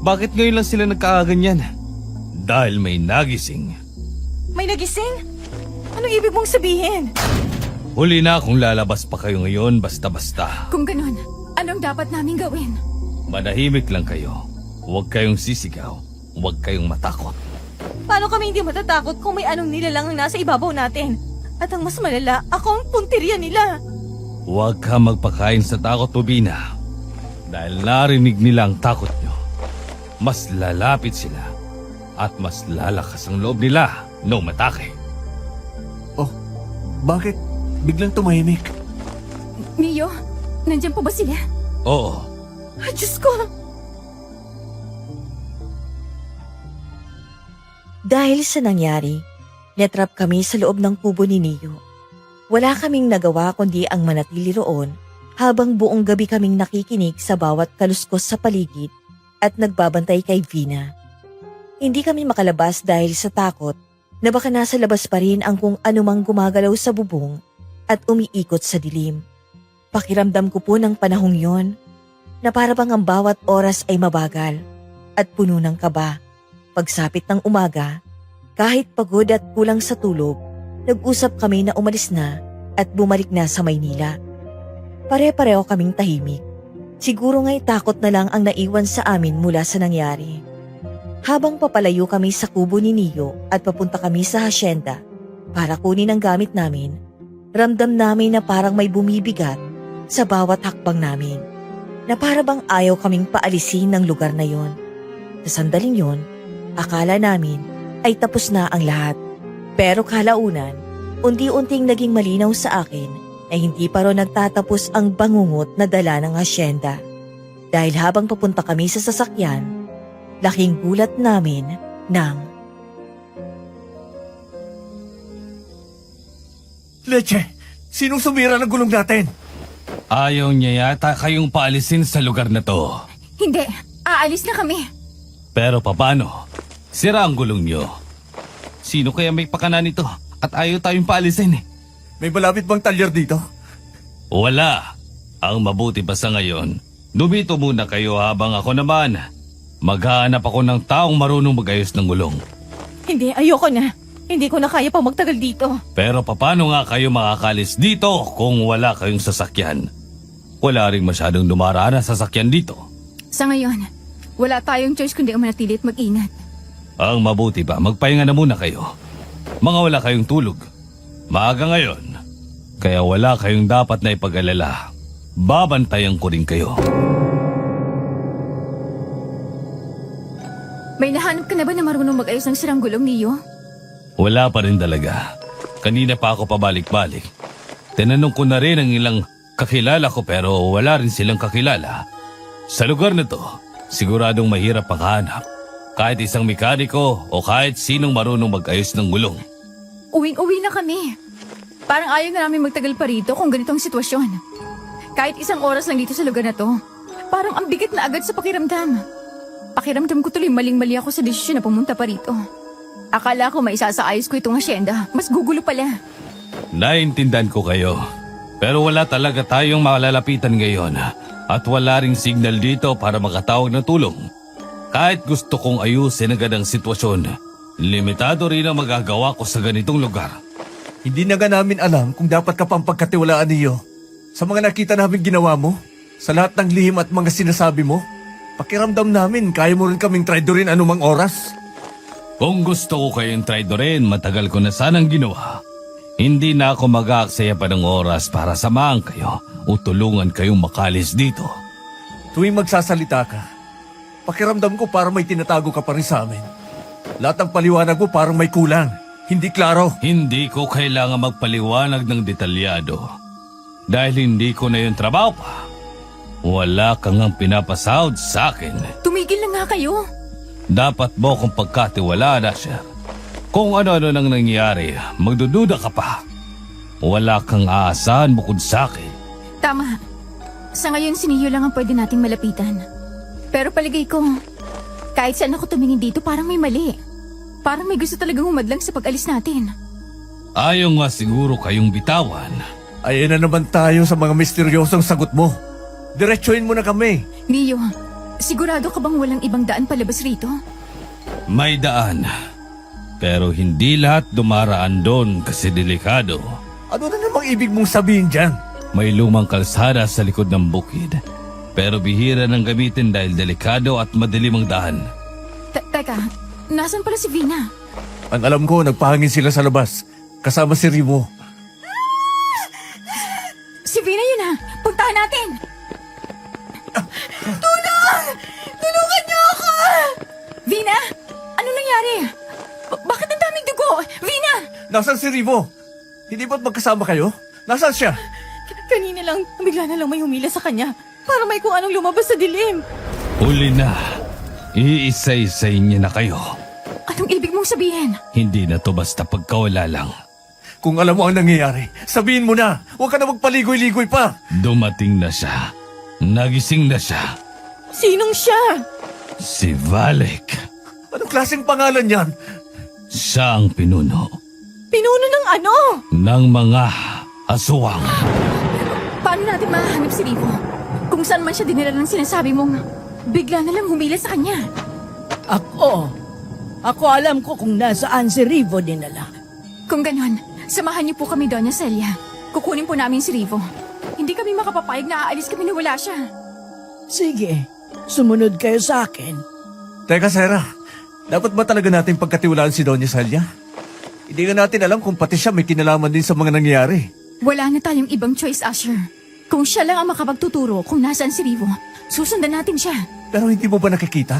bakit ngayon lang sila nagkakaganyan? Dahil may nagising. May nagising? Ano ibig mong sabihin? Huli na kung lalabas pa kayo ngayon basta-basta. Kung ganon, anong dapat namin gawin? Manahimik lang kayo. Huwag kayong sisigaw. Huwag kayong matakot. Paano kami hindi matatakot kung may anong nilalang ang nasa ibabaw natin? At ang mas malala, ako ang punteriya nila. Huwag ka magpakain sa takot mo, Bina. Dahil narinig nila ang takot nyo. Mas lalapit sila. At mas lalakas ang loob nila nung matake. Oh, bakit biglang tumahimik? Neo, nandyan po ba sila? Oo. Ay, Diyos ko! Dahil sa nangyari, natrap kami sa loob ng kubo ni Neo. Wala kaming nagawa kundi ang manatili roon habang buong gabi kaming nakikinig sa bawat kaluskos sa paligid at nagbabantay kay Vina. Hindi kami makalabas dahil sa takot na baka nasa labas pa rin ang kung anumang gumagalaw sa bubong at umiikot sa dilim. Pakiramdam ko po ng panahong yon na para bang ang bawat oras ay mabagal at puno ng kaba. Pagsapit ng umaga, kahit pagod at kulang sa tulog, nag-usap kami na umalis na at bumalik na sa Maynila. Pare-pareho kaming tahimik. Siguro nga'y takot na lang ang naiwan sa amin mula sa nangyari. Habang papalayo kami sa kubo ni Neo at papunta kami sa hasyenda para kunin ang gamit namin, ramdam namin na parang may bumibigat sa bawat hakbang namin. Na para bang ayaw kaming paalisin ng lugar na yon. Sa sandaling yon, akala namin ay tapos na ang lahat. Pero kalaunan, unti-unting naging malinaw sa akin na hindi pa raw nagtatapos ang bangungot na dala ng hasyenda. Dahil habang papunta kami sa sasakyan, laking gulat namin ng Leche, sinong sumira ng gulong natin? Ayaw niya yata kayong paalisin sa lugar na to. Hindi, aalis na kami. Pero paano? Sira ang gulong niyo. Sino kaya may pakana nito? At ayaw tayong paalisin eh. May malapit bang talyer dito? Wala. Ang mabuti pa sa ngayon, dumito muna kayo habang ako naman. Maghahanap ako ng taong marunong magayos ng gulong. Hindi, ayoko na. Hindi ko na kaya pa magtagal dito. Pero paano nga kayo makakalis dito kung wala kayong sasakyan? Wala rin masyadong dumaraan na sasakyan dito. Sa ngayon, wala tayong choice kundi ang manatili at mag-ingat. Ang mabuti pa, magpahinga na muna kayo. Mga wala kayong tulog. Maaga ngayon, kaya wala kayong dapat na ipag-alala. Babantayan ko rin kayo. May nahanap ka na ba na marunong mag-ayos ng sirang gulong, Neo? Wala pa rin talaga. Kanina pa ako pabalik-balik. Tinanong ko na rin ang ilang kakilala ko pero wala rin silang kakilala. Sa lugar na to, siguradong mahirap makahanap. Kahit isang mekaniko o kahit sinong marunong mag-ayos ng gulong. Uwing-uwi na kami. Parang ayaw na namin magtagal pa rito kung ganitong sitwasyon. Kahit isang oras lang dito sa lugar na to, parang ang bigat na agad sa pakiramdam. Pakiramdam ko tuloy maling-mali ako sa desisyon na pumunta pa rito. Akala ko maisasaayos ko itong asyenda, mas gugulo pala. Naintindihan ko kayo. Pero wala talaga tayong malalapitan ngayon. At wala ring signal dito para makatawag ng tulong. Kahit gusto kong ayusin agad ang sitwasyon, limitado rin ang magagawa ko sa ganitong lugar. Hindi na nga namin alam kung dapat ka pang pagkatiwalaan niyo. Sa mga nakita namin ginawa mo, sa lahat ng lihim at mga sinasabi mo, pakiramdam namin kaya mo rin kaming traidorin anumang oras. Kung gusto ko kayong traidorin, matagal ko na sanang ginawa. Hindi na ako mag-aaksaya pa ng oras para samahan kayo o tulungan kayong makalis dito. Tuwing magsasalita ka, pakiramdam ko parang may tinatago ka pa rin sa amin. Lahat ng paliwanag mo parang may kulang. Hindi klaro. Hindi ko kailangan magpaliwanag ng detalyado. Dahil hindi ko na yung trabaho pa. Wala kang ang pinapasahod sa akin. Tumigil na nga kayo. Dapat mo kong pagkatiwalaan, Asher. Kung ano-ano nang nangyari, magdududa ka pa. Wala kang aasahan bukod sa akin. Tama. Sa ngayon, si Neo lang ang pwede nating malapitan. Pero paligay ko, kahit saan ako tumingin dito, parang may mali. Parang may gusto talagang humadlang sa pag-alis natin. Ayaw nga siguro kayong bitawan. Ayan na naman tayo sa mga misteryosong sagot mo. Diretsuhin mo na kami. Neo, sigurado ka bang walang ibang daan palabas rito? May daan. Pero hindi lahat dumaraan doon kasi delikado. Ano na namang ibig mong sabihin dyan? May lumang kalsada sa likod ng bukid. Pero bihira ng gamitin dahil delikado at madilim ang daan. Teka, nasan pala si Vina? Ang alam ko, nagpahangin sila sa labas. Kasama si Rimo. Si Vina yun ha! Puntahan natin! Tulong! Tulungan niyo ako! Vina! Ano nangyari? Bakit ang daming dugo? Vina! Nasaan si Rimo? Hindi ba't magkasama kayo? Nasaan siya? Kanina lang, bigla na lang may humila sa kanya. Para may kung anong lumabas sa dilim. Huli na. Iisa-isay niya na kayo. Anong ibig mong sabihin? Hindi na to basta pagkawala lang. Kung alam mo ang nangyayari, sabihin mo na. Huwag ka na magpaligoy-ligoy pa. Dumating na siya. Nagising na siya. Sinong siya? Si Valek. Anong klaseng pangalan yan? Siya ang pinuno Pinuno ng ano? ng mga aswang. Paano natin mahanap si Rivo? Kung saan man siya dinala ng sinasabi mong bigla na lang humila sa kanya. Ako alam ko kung nasaan si Rivo dinala. Kung ganon, samahan niyo po kami, Doña Celia. Kukunin po namin si Rivo. Hindi kami makapapayag na aalis kami na wala siya. Sige, sumunod kayo sa akin. Teka, Sarah. Dapat ba talaga natin pagkatiwalaan si Doña Celia? Hindi nga natin alam kung pati siya may kinalaman din sa mga nangyayari. Wala na tayong ibang choice, Asher. Kung siya lang ang makapagtuturo kung nasaan si Rivo, susundan natin siya. Pero hindi mo ba nakikita?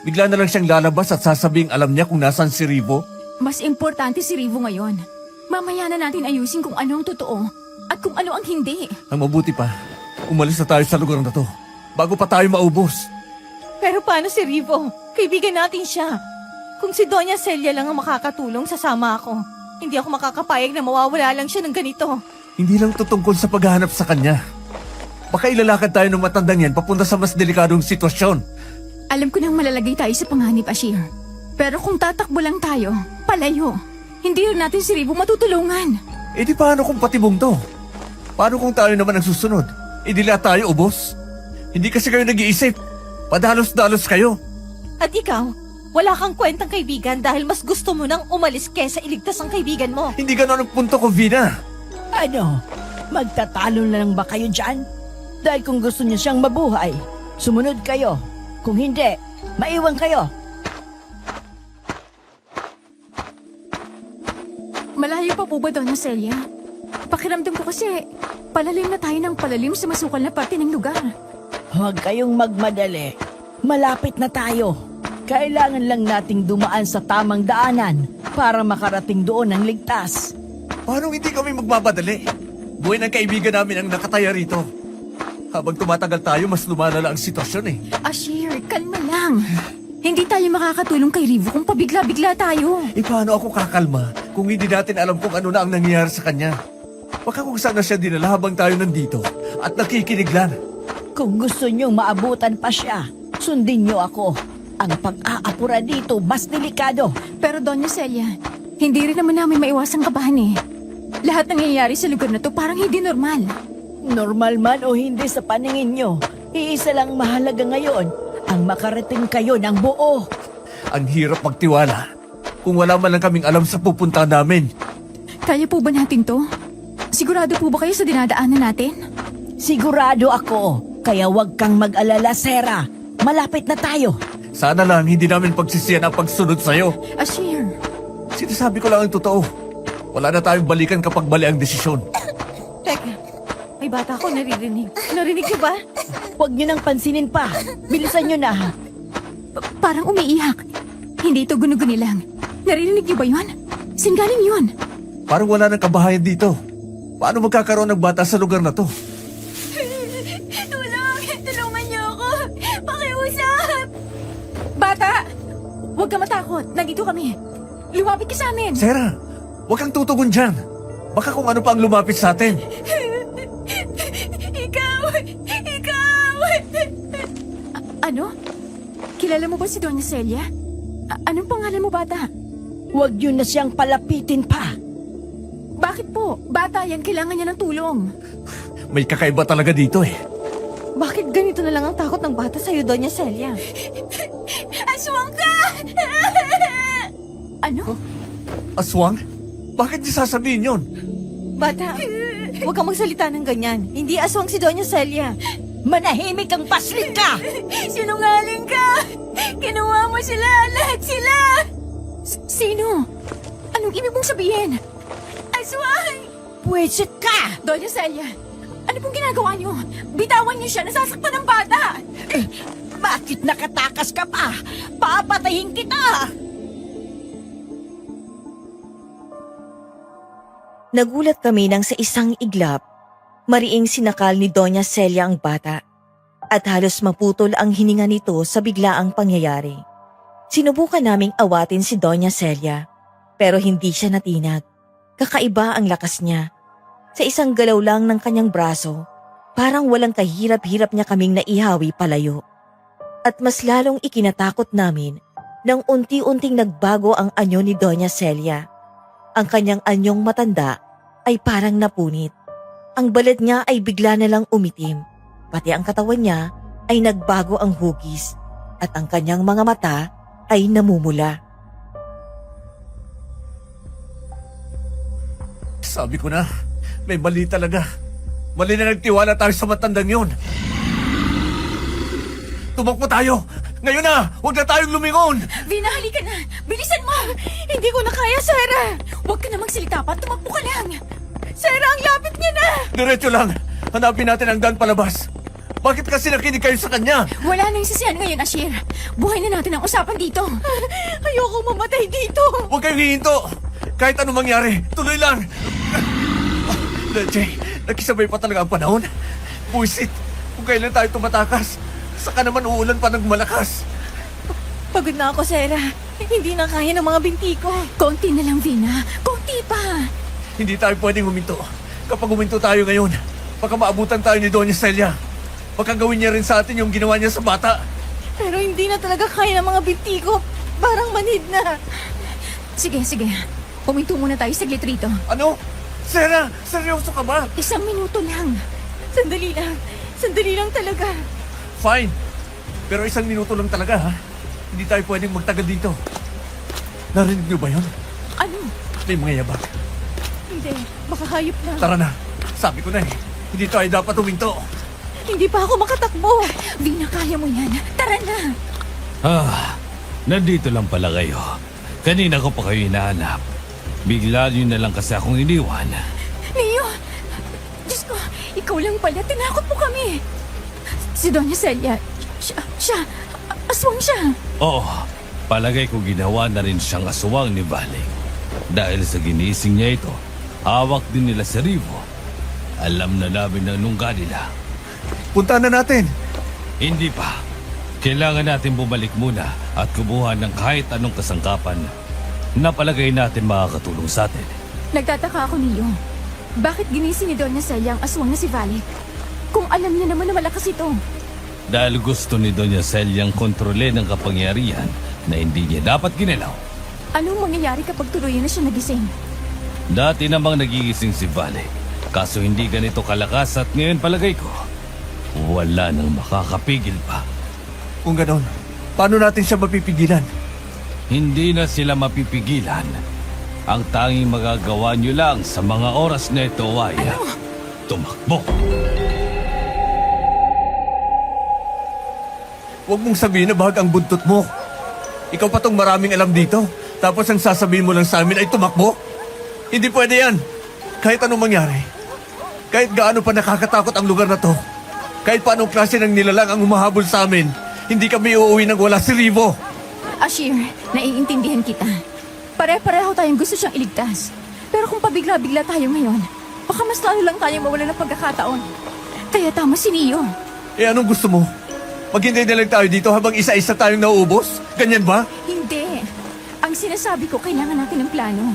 Bigla na lang siyang lalabas at sasabing alam niya kung nasaan si Rivo. Mas importante si Rivo ngayon. Mamaya na natin ayusin kung ano ang totoo at kung ano ang hindi. Ang mabuti pa, umalis na tayo sa lugar na to bago pa tayo maubos. Pero paano si Rivo? Kaibigan natin siya. Kung si Doña Celia lang ang makakatulong, sasama ako. Hindi ako makakapayag na mawawala lang siya ng ganito. Hindi lang to tungkol sa paghahanap sa kanya. Baka ilalakad tayo ng matandang yan papunta sa mas delikadong sitwasyon. Alam ko nang malalagay tayo sa panganib, Ashir. Pero kung tatakbo lang tayo, palayo. Hindi rin natin si Rivo matutulungan. Eh di paano kung patibong to? Paano kung tayo naman ang susunod? Eh di lahat tayo ubos? Hindi kasi kayo nag-iisip. Padalos-dalos kayo. At ikaw, wala kang kwentang kaibigan dahil mas gusto mo nang umalis kesa iligtas ang kaibigan mo. Hindi ganon ang punto ko, Vina. Ano? Magtatalo na lang ba kayo dyan? Dahil kung gusto niya siyang mabuhay, sumunod kayo. Kung hindi, maiwan kayo. Malayo pa po ba, Doña Celia? Pakiramdam ko kasi palalim na tayo ng palalim sa masukal na parte ng lugar. Huwag kayong magmadali. Malapit na tayo. Kailangan lang nating dumaan sa tamang daanan para makarating doon ng ligtas. Paano hindi kami magmamadali? Buhay ng kaibigan namin ang nakataya rito. Habang tumatagal tayo, mas lumalala ang sitwasyon eh. Ashir, kalma lang. Hindi tayo makakatulong kay Rivo kung pabigla-bigla tayo. Paano ako kakalma kung hindi natin alam kung ano na ang nangyayari sa kanya? Baka kung saan na siya dinala habang tayo nandito at nakikinig lang. Kung gusto nyo maabutan pa siya, sundin nyo ako. Ang pag-aapura dito, mas delikado. Pero Doña Celia, hindi rin naman namin maiwasang kabahan eh. Lahat nangyayari sa lugar na to parang hindi normal. Normal man o hindi sa paningin nyo, iisa lang mahalaga ngayon, ang makarating kayo ng buo. Ang hirap magtiwala kung wala man lang kaming alam sa pupunta namin. Kaya po ba natin to? Sigurado po ba kayo sa dinadaanan natin? Sigurado ako, kaya wag kang mag-alala, Sarah. Malapit na tayo. Sana lang hindi namin pagsisiyan ang pagsunod sa'yo. Ashir, Sinasabi ko lang ang totoo. Wala na tayong balikan kapag mali ang desisyon. Teka, may bata ako naririnig. Narinig niyo ba? Huwag nyo nang pansinin pa. Bilisan nyo na. parang umiiyak. Hindi ito gunu-guni lang. Naririnig niyo ba yun? Singgaling yun. Parang wala nang kabahayan dito. Paano magkakaroon ng bata sa lugar na to? Tulong! Tulungan niyo ako! Pakiusap! Bata! Huwag ka matakot. Nandito kami. Lumapit ka sa amin. Sarah, huwag kang tutugon dyan. Baka kung ano pa ang lumapit sa atin. Ikaw! Ikaw! Ano? Kilala mo ba si Doña Celia? Anong pangalan mo, bata? Huwag nyo na siyang palapitin pa. Bakit po? Bata yan, kailangan niya ng tulong. May kakaiba talaga dito eh. Bakit ganito na lang ang takot ng bata sa'yo, Doña Celia? Aswang ka! Ano? Aswang? Bakit niya sasabihin yun? Bata, huwag kang magsalita ng ganyan. Hindi aswang si Doña Celia. Manahimik kang paslit ka! Sinungaling ka! Kinuha mo sila! Lahat sila! Sino? Anong ibig mong sabihin? Aswang! Pwesit ka! Doña Celia, ano pong ginagawa niyo? Bitawan niyo siya, nasasaktan ng bata! Bakit nakatakas ka pa? Papatayin kita! Nagulat kami nang sa isang iglap, mariing sinakal ni Doña Celia ang bata at halos maputol ang hininga nito sa biglaang pangyayari. Sinubukan naming awatin si Doña Celia pero hindi siya natinag. Kakaiba ang lakas niya. Sa isang galaw lang ng kanyang braso, parang walang kahirap-hirap niya kaming naihawi palayo. At mas lalong ikinatakot namin nang unti-unting nagbago ang anyo ni Doña Celia. Ang kanyang anyong matanda ay parang napunit. Ang balat niya ay bigla na lang umitim. Pati ang katawan niya ay nagbago ang hugis at ang kanyang mga mata ay namumula. Sabi ko na, may mali talaga. Mali na nagtiwala tayo sa matandang yun. Tumakbo tayo! Ngayon na! Huwag na tayong lumingon! Vina, halika na! Bilisan mo! Hindi ko na kaya, Sarah! Huwag ka na magsalita pa, tumakbo ka lang! Sarah, ang lapit niya na! Diretso lang! Hanapin natin ang daan palabas. Bakit kasi nakinig kayo sa kanya? Wala na yung sisihan ngayon, Ashir. Buhay na natin ang usapan dito. Ayoko mamatay dito! Huwag kayong hihinto! Kahit anong mangyari, tuloy lang! Leche, nakisabay pa talaga ang panahon. Buisit, kung kailan tayo tumatakas, saka naman uulan pa ng malakas. Pagod na ako, Sarah. Hindi na kaya ng mga binti ko. Konti na lang, Vina. Konti pa. Hindi tayo pwedeng huminto. Kapag huminto tayo ngayon, baka maabutan tayo ni Doña Celia. Baka gawin niya rin sa atin yung ginawa niya sa bata. Pero hindi na talaga kaya ng mga binti ko. Parang manhid na. Sige, sige. Puminto muna tayo saglit rito. Ano? Sarah, seryoso ka ba? 1 minuto lang. Sandali lang. Sandali lang talaga. Fine. Pero 1 minuto lang talaga, ha? Hindi tayo pwedeng magtagal dito. Narinig niyo ba yun? Ano? May mga yabak. Hindi. Baka hayop lang. Tara na. Sabi ko na eh. Hindi tayo dapat huminto. Hindi pa ako makatakbo. Vina, kaya mo yan. Tara na. Nandito lang pala kayo. Kanina ko pa kayo hinahanap. Bigla niyo na lang kasi akong iniwan. Leo! Diyos ko, ikaw lang pala. Tinakot mo kami. Si Doña Celia, siya, aswang siya. Oo, palagay ko ginawa na rin siyang aswang ni Valing. Dahil sa ginising niya ito, hawak din nila sa Rivo. Alam na namin ang nungga nila. Puntahan na natin. Hindi pa. Kailangan natin bumalik muna at kumuha ng kahit anong kasangkapan na palagay natin makakatulong sa atin. Nagtataka ako niyo. Bakit ginising ni Doña Celia ang aswang na si Vale? Kung alam niya naman na malakas ito. Dahil gusto ni Doña Celiang kontrolin ang kapangyarihan na hindi niya dapat ginalaw. Anong mangyayari kapag tuluyan na siya nagising? Dati namang nagigising si Vale, kaso hindi ganito kalakas at ngayon palagay ko, wala nang makakapigil pa. Kung ganon, paano natin siya mapipigilan? Hindi na sila mapipigilan. Ang tanging magagawa nyo lang sa mga oras na ito ay tumakbo. Huwag mong sabihin na bahag ang buntot mo. Ikaw pa tong maraming alam dito, tapos ang sasabihin mo lang sa amin ay tumakbo? Hindi pwede yan. Kahit anong mangyari. Kahit gaano pa nakakatakot ang lugar na to. Kahit paanong klase ng nilalang ang humahabol sa amin, hindi kami uuwi nang wala si Rivo. Ashir, naiintindihan kita. Pare-pareho tayong gusto siyang iligtas. Pero kung pabigla-bigla tayo ngayon, baka mas lalo lang tayong mawala ng pagkakataon. Kaya tama si Neo. Eh anong gusto mo? Maghintay na lang tayo dito habang isa-isa tayong nauubos? Ganyan ba? Hindi. Ang sinasabi ko, kailangan natin ng plano.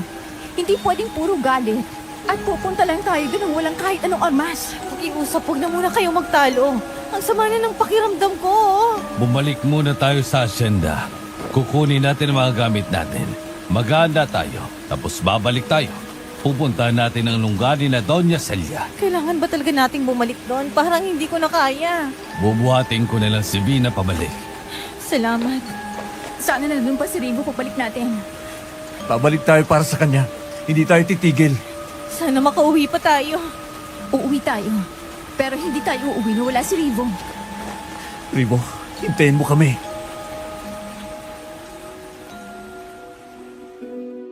Hindi pwedeng puro galit. At pupunta lang tayo doon ng walang kahit anong armas. Pakiusap, huwag na muna kayo magtalo. Ang sama na ng pakiramdam ko. Oh. Bumalik muna tayo sa asyenda. Kukunin natin ang mga gamit natin. Maganda tayo, tapos babalik tayo. Pupuntahan natin ang lungganin na Doña Celia. Kailangan ba talaga nating bumalik doon? Parang hindi ko na kaya. Bubuhatin ko na lang si Vina pabalik. Salamat. Sana nandun pa si Rivo pabalik natin. Babalik tayo para sa kanya. Hindi tayo titigil. Sana makauwi pa tayo. Uuwi tayo. Pero hindi tayo uuwi na wala si Rivo. Rivo, hintayin mo kami.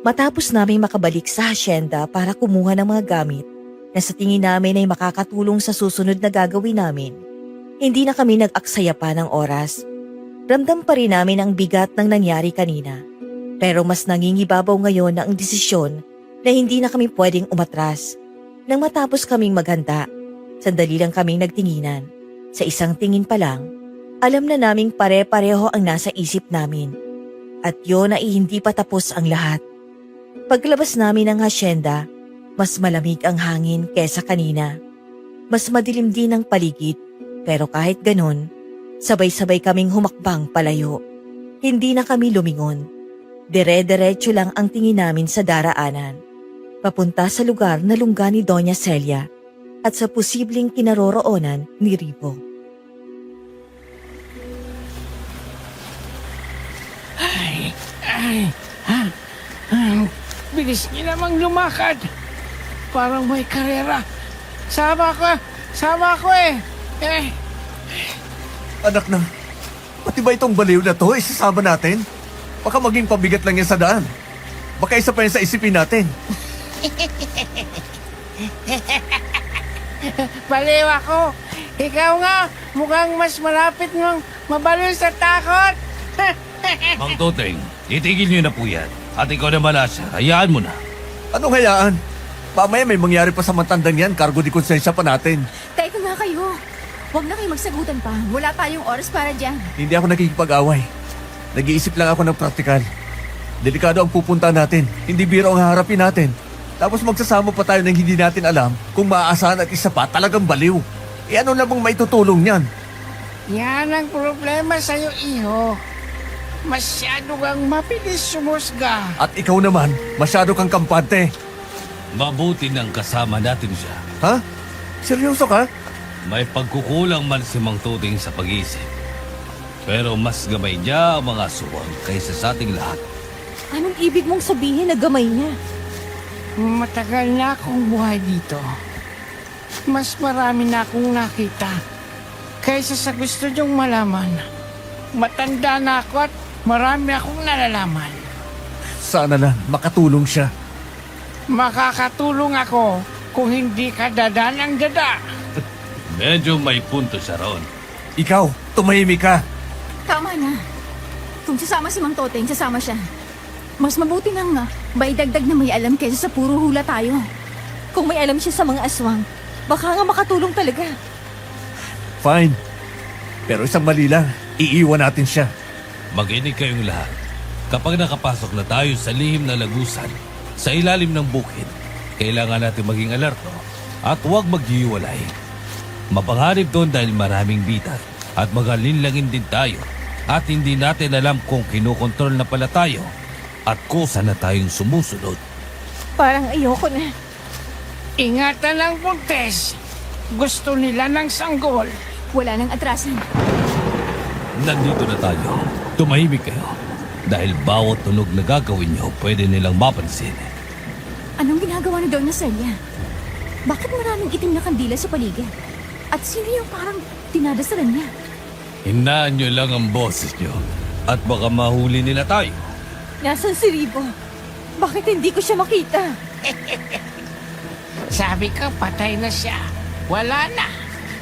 Matapos naming makabalik sa hasyenda para kumuha ng mga gamit na sa tingin namin ay makakatulong sa susunod na gagawin namin, hindi na kami nag-aksaya pa ng oras. Ramdam pa rin namin ang bigat ng nangyari kanina. Pero mas nangingibabaw ngayon na ang desisyon na hindi na kami pwedeng umatras. Nang matapos kaming maghanda, sandali lang kaming nagtinginan. Sa isang tingin pa lang, alam na naming pare-pareho ang nasa isip namin. At yun ay hindi pa tapos ang lahat. Paglabas namin ng hasyenda, mas malamig ang hangin kesa kanina. Mas madilim din ang paligid, pero kahit ganon, sabay-sabay kaming humakbang palayo. Hindi na kami lumingon. Dire-diretso lang ang tingin namin sa daraanan. Papunta sa lugar na lungga ni Doña Celia at sa posibleng kinaroroonan ni Rivo. Bilis niyo namang lumakad. Parang may karera. Sama ko eh. Anak na, pati ba itong baliw na to isasama natin? Baka maging pabigat lang yan sa daan. Baka isa pa yan sa isipin natin. Baliw ako. Ikaw nga, mukhang mas malapit ng mabaliw sa takot. Mang Toteng, itigil niyo na po yan. At ikaw naman, Asha, hayaan mo na. Anong hayaan? Mamaya may mangyari pa sa matandang yan, kargo di konsensya pa natin. Teka nga kayo. Huwag na kayo magsagutan pa. Wala tayong oras para dyan. Hindi ako nakikipag-away. Nag-iisip lang ako ng praktikal. Delikado ang pupunta natin, hindi biro ang haharapin natin. Tapos magsasama pa tayo ng hindi natin alam kung maaasahan at isa pa talagang baliw. E ano namang maitutulong niyan? Yan ang problema sa'yo, iho. Masyado kang mabilis sumusga. At ikaw naman, masyado kang kampante. Mabuti nang kasama natin siya. Ha? Seryoso ka? May pagkukulang man si Mang Tuting sa pag-iisip. Pero mas gamay niya ang mga suwang kaysa sa ating lahat. Anong ibig mong sabihin na gamay niya? Matagal na akong buhay dito. Mas marami na akong nakita kaysa sa gusto niyong malaman. Matanda na ako at marami akong nalalaman. Sana lang makatulong siya. Makakatulong ako kung hindi ka dada ng dada. Medyo may punto siya ron. Ikaw, tumahimik ka. Tama na. Kung sasama si Mang Toteng, sasama siya. Mas mabuti nang may dagdag na may alam kaysa sa puro hula tayo. Kung may alam siya sa mga aswang, baka nga makatulong talaga. Fine. Pero isang mali lang, iiwan natin siya. Makinig kayong lahat. Kapag nakapasok na tayo sa lihim na lagusan, sa ilalim ng bukid, kailangan natin maging alerto at huwag maghiwalay. Mapanganib doon dahil maraming bitat at magalinlangin din tayo at hindi natin alam kung kinukontrol na pala tayo at kusa na tayong sumusunod. Parang ayoko na. Ingatan lang, Buntes. Gusto nila ng sanggol. Wala nang atrasan. Nandito na tayo. Tumahimik kayo. Dahil bawat tunog na gagawin nyo, pwede nilang mapansin. Anong ginagawa ni Doña Celia? Bakit maraming itim na kandila sa paligid? At sino yung parang dinadasalan niya? Hinaan nyo lang ang boses nyo at baka mahuli nila tayo. Nasaan si Rivo? Bakit hindi ko siya makita? Sabi ka, patay na siya. Wala na.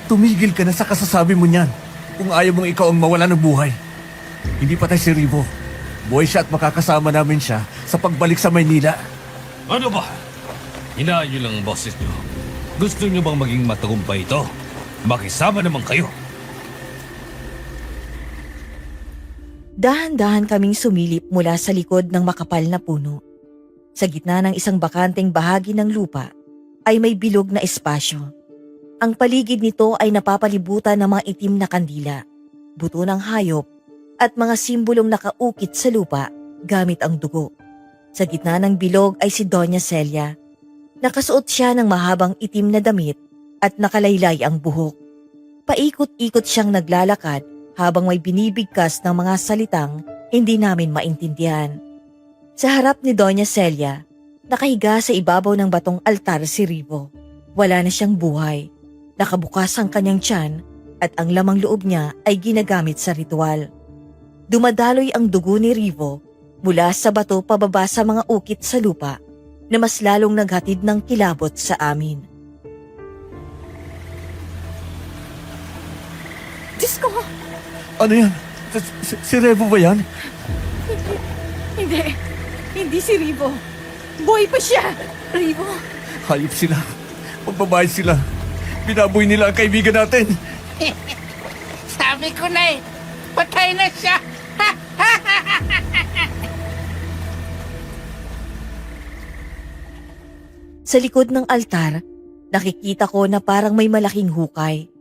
Tumigil ka na sa kasasabi mo niyan. Kung ayaw mong ikaw ang mawala ng buhay. Hindi patay si Rivo. Buhay siya at makakasama namin siya sa pagbalik sa Maynila. Ano ba? Hinaan nyo lang ang boses nyo. Gusto nyo bang maging matagumpay ito? Makisama naman kayo. Dahan-dahan kaming sumilip mula sa likod ng makapal na puno. Sa gitna ng isang bakanteng bahagi ng lupa ay may bilog na espasyo. Ang paligid nito ay napapalibutan ng mga itim na kandila, buto ng hayop at mga simbolong nakaukit sa lupa gamit ang dugo. Sa gitna ng bilog ay si Doña Celia. Nakasuot siya ng mahabang itim na damit at nakalaylay ang buhok. Paikot-ikot siyang naglalakad habang may binibigkas ng mga salitang hindi namin maintindihan. Sa harap ni Doña Celia, nakahiga sa ibabaw ng batong altar si Rivo. Wala na siyang buhay. Nakabukas ang kanyang tiyan at ang lamang loob niya ay ginagamit sa ritual. Dumadaloy ang dugo ni Rivo mula sa bato pababa sa mga ukit sa lupa na mas lalong naghatid ng kilabot sa amin. Diyos ko! Ano yan? Si Revo ba yan? Hindi. Hindi si Rivo. Boy pa siya. Rivo. Hayop sila. Pagbabayad sila. Binaboy nila ang kaibigan natin. Sabi ko na eh, patay na siya. Sa likod ng altar, nakikita ko na parang may malaking hukay.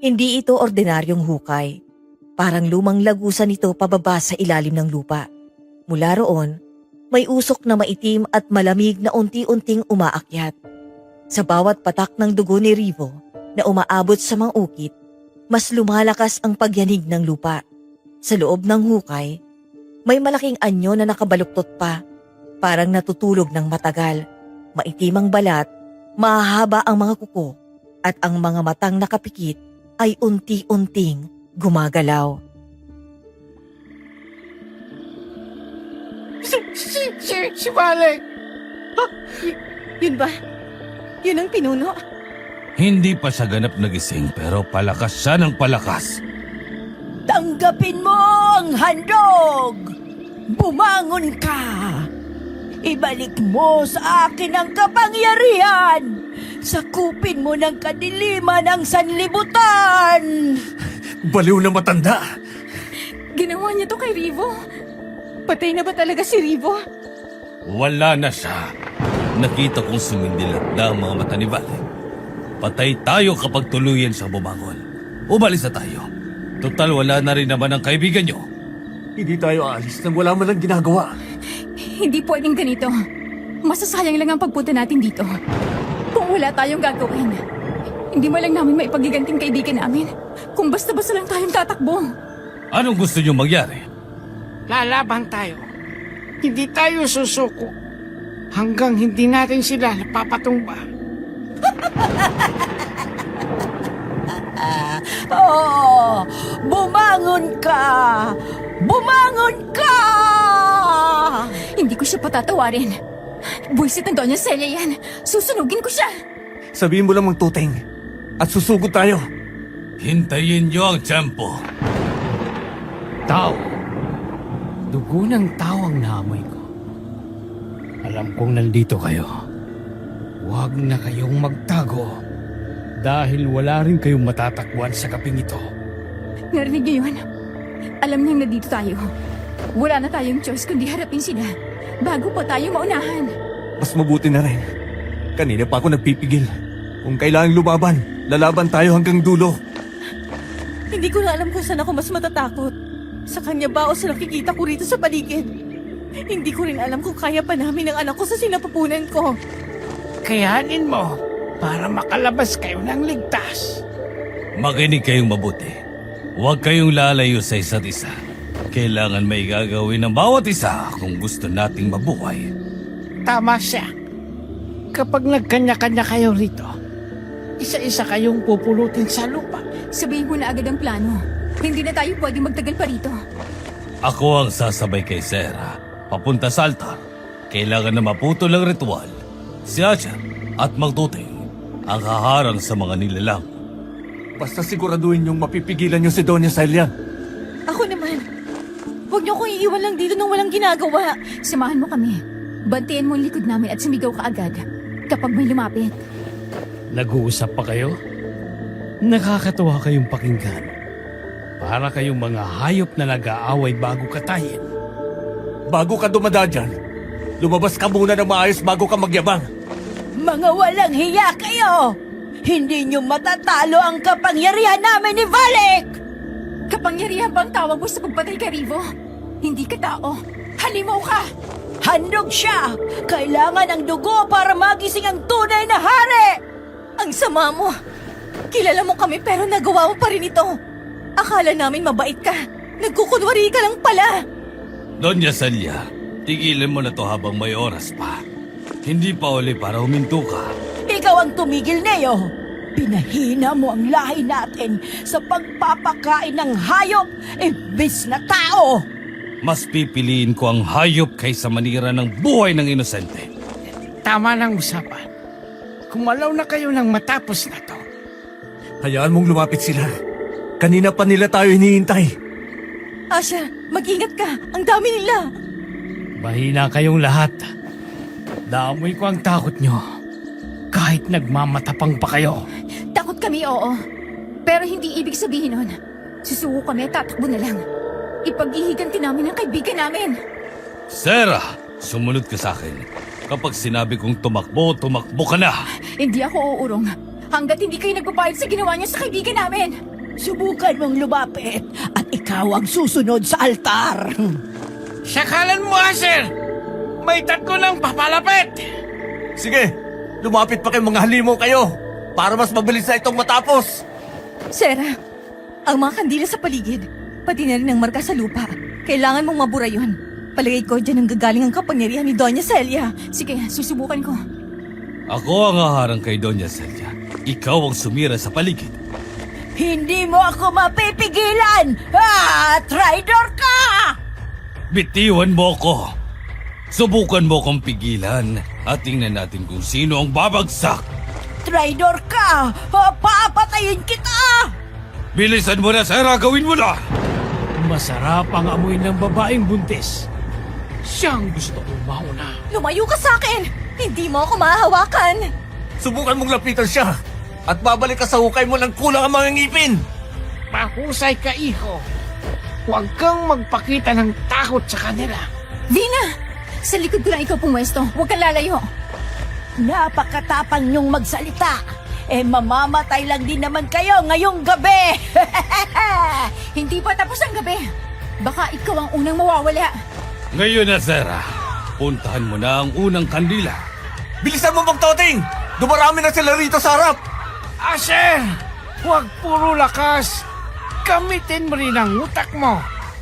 Hindi ito ordinaryong hukay. Parang lumang lagusan ito pababa sa ilalim ng lupa. Mula roon, may usok na maitim at malamig na unti-unting umaakyat. Sa bawat patak ng dugo ni Rivo na umaabot sa mga ukit, mas lumalakas ang pagyanig ng lupa. Sa loob ng hukay, may malaking anyo na nakabaluktot pa, parang natutulog ng matagal. Maitim ang balat, mahahaba ang mga kuko, at ang mga matang nakapikit ay unti-unting gumagalaw. Si Balek. Yun ba? Yun ang pinuno? Hindi pa siya ganap nagising pero palakas siya ng palakas. Tanggapin mo ang handog! Bumangon ka! Ibalik mo sa akin ang kapangyarihan! Sakupin mo ng kadiliman ang sanlibutan! Baliw na matanda. Ginawa niya to kay Rivo. Patay na ba talaga si Rivo? Wala na siya. Nakita kong sumindilat na ang mga mata ni Balek. Patay tayo kapag tuluyan siya bumangon. Umalis na tayo. Total wala na rin naman ang kaibigan nyo. Hindi tayo aalis nang wala man lang ginagawa. Hindi pwedeng ganito. Masasayang lang ang pagpunta natin dito. Kung wala tayong gagawin, hindi mo lang namin maipagiganting kaibigan namin. Kung basta-basta lang tayong tatakbo. Anong gusto nyo mangyari? Lalaban tayo. Hindi tayo susuko hanggang hindi natin sila napapatumba. Oh, bumangon ka! Bumangon ka! Hindi ko siya patatawarin. Buisit ng Doña Celia yan. Susunugin ko siya. Sabihin mo lang magtuting at susugod tayo. Hintayin nyo ang tiyempo. Tao. Dugo ng tao ang naamoy ko. Alam kong nandito kayo. Huwag na kayong magtago. Dahil wala rin kayong matatakbuhan sa gabing ito. Narinig niyo yun? Alam niyang nandito tayo. Wala na tayong choice kundi harapin sila bago pa tayo maunahan. Mas mabuti na rin. Kanina pa ako nagpipigil. Kung kailangang lumaban, lalaban tayo hanggang dulo. Hindi ko na alam kung saan ako mas matatakot. Sa kanya ba o sa nakikita ko rito sa paligid? Hindi ko rin alam kung kaya pa namin ang anak ko sa sinapupunan ko. Kayanin mo para makalabas kayo ng ligtas. Makinig kayong mabuti. Huwag kayong lalayo sa isa't isa. Kailangan may gagawin ng bawat isa kung gusto nating mabuhay. Tama siya. Kapag nagkanya-kanya kayo rito, isa-isa kayong pupulutin sa lupa. Sabihin mo na agad ang plano. Hindi na tayo pwede magtagal pa rito. Ako ang sasabay kay Sarah, papunta sa altar. Kailangan na maputol ang ritual. Si Asher at Magtuting ang haharang sa mga nilalang. Basta siguraduhin yung mapipigilan niyo si Doña Celia. Ako naman. Huwag niyo akong iiwan lang dito nang walang ginagawa. Samahan mo kami. Bantayan mo ang likod namin at sumigaw ka agad kapag may lumapit. Nag-uusap pa kayo? Nakakatuwa kayong pakinggan. Para kayong mga hayop na nag-aaway bago katayin. Bago ka dumada dyan, lumabas ka muna ng maayos bago ka magyabang. Mga walang hiya kayo! Hindi nyo matatalo ang kapangyarihan namin ni Valek! Kapangyarihan bang tawag mo sa pagpatay kay Rivo? Hindi ka tao. Halimaw ka! Handog siya! Kailangan ang dugo para magising ang tunay na hari! Ang sama mo. Kilala mo kami pero nagawa mo pa rin ito. Akala namin mabait ka. Nagkukunwari ka lang pala. Doña Celia, tigilan mo na to habang may oras pa. Hindi pa uli para huminto ka. Ikaw ang tumigil, Neo! Pinahina mo ang lahi natin sa pagpapakain ng hayop, imbis na tao! Mas pipiliin ko ang hayop kaysa manira ng buhay ng inosente. Tama ng usapan. Kumalaw na kayo nang matapos na to. Hayaan mong lumapit sila. Kanina pa nila tayo hinihintay. Asha, mag-ingat ka. Ang dami nila. Mahina kayong lahat. Daamoy ko ang takot nyo. Kahit nagmamatapang pa kayo. Takot kami, oo. Pero hindi ibig sabihin nun. Susuko kami at tatakbo na lang. Ipag-ihiganti namin ang kaibigan namin. Sarah, sumunod ka sa akin. Kapag sinabi kong tumakbo, tumakbo ka na. Hindi ako uurong. Hanggat hindi kayo nagpapayag sa ginawa niya sa kaibigan namin. Subukan mong lumapit at ikaw ang susunod sa altar. Sakalan mo, Asher! May tatlo ng papalapit! Sige, lumapit pa kayong mga halimaw kayo para mas mabilis na itong matapos. Sarah, ang mga kandila sa paligid, pati na rin ang marka sa lupa. Kailangan mong mabura yun. Palagay ko dyan ang gagaling ang kapangyarihan ni Doña Celia. Sige, susubukan ko. Ako ang haharang kay Doña Celia. Ikaw ang sumira sa paligid. Hindi mo ako mapipigilan! Traitor ka! Bitiwan mo ko. Subukan mo kong pigilan at tingnan natin kung sino ang babagsak. Traitor ka! Papatayin kita! Bilisan mo na, Sarah! Gawin mo na! Masarap ang amoy ng babaeng buntis. Siyang gusto kong mauna. Lumayo ka sa akin! Hindi mo ako mahahawakan! Subukan mong lapitan siya at babalik ka sa hukay mo ng kulang ang mga ngipin. Mahusay ka, iho. Huwag kang magpakita ng takot sa kanila. Vina! Sa likod ko lang ikaw pumwesto. Huwag kang lalayo. Napakatapang niyong magsalita. Mamamatay lang din naman kayo ngayong gabi. Hindi pa tapos ang gabi. Baka ikaw ang unang mawawala. Ngayon na, Sarah. Puntahan mo na ang unang kandila. Bilisan mo, Magtoting! Dumarami na sila rito sa harap. Asher! Huwag puro lakas. Gamitin mo rin ang utak mo.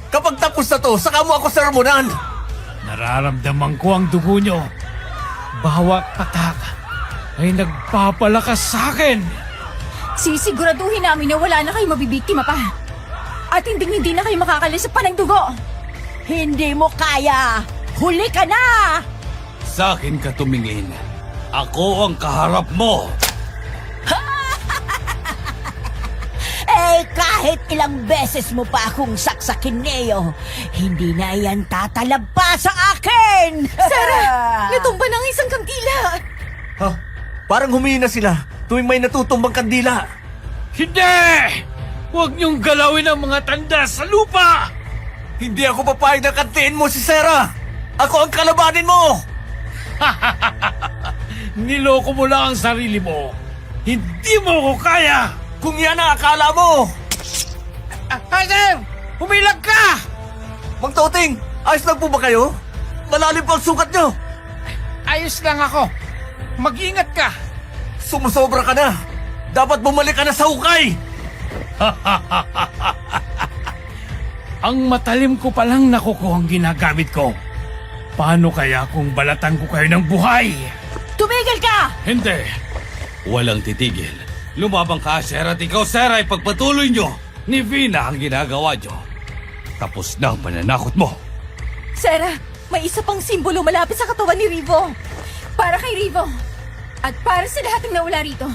Kapag tapos na to, saka mo ako sermonan. Nararamdaman ko ang dugo nyo. Bawat patak ay nagpapalakas sa akin. Sisiguraduhin namin na wala na kayo mabibiktima pa. At hindi na kayo makakalis sa panang dugo. Hindi mo kaya. Huli ka na! Sa akin ka tumingin. Ako ang kaharap mo. Kahit ilang beses mo pa akong saksakin, Neo, hindi na yan tatalab pa sa akin! Sarah! Natumba na ang isang kandila! Ha? Parang humihina sila. tuwing may natutumbang kandila. Hindi! Huwag niyong galawin ang mga tanda sa lupa! Hindi ako papayag na kantiin mo si Sarah! Ako ang kalabanin mo! Niloko mo lang ang sarili mo. Hindi mo ko kaya! Kung yan ang akala mo! Sir! Humilag ka! Mang Toting, ayos lang po ba kayo? Malalim po ang sukat nyo! Ayos lang ako. Mag-ingat ka. Sumusobra ka na! Dapat bumalik ka na sa hukay! Ang matalim ko palang nakukuha ang ginagamit ko. Paano kaya kung balatan ko kayo ng buhay? Tumigil ka! Hindi. Walang titigil. Lumabang ka, Sir, at ikaw, Sir, ay pagpatuloy nyo ni Vina ang ginagawa nyo. Tapos na ang pananakot mo. Sarah, may isa pang simbolo malapit sa katawan ni Rivo. Para kay Rivo. At para sa lahat ng nawala rito.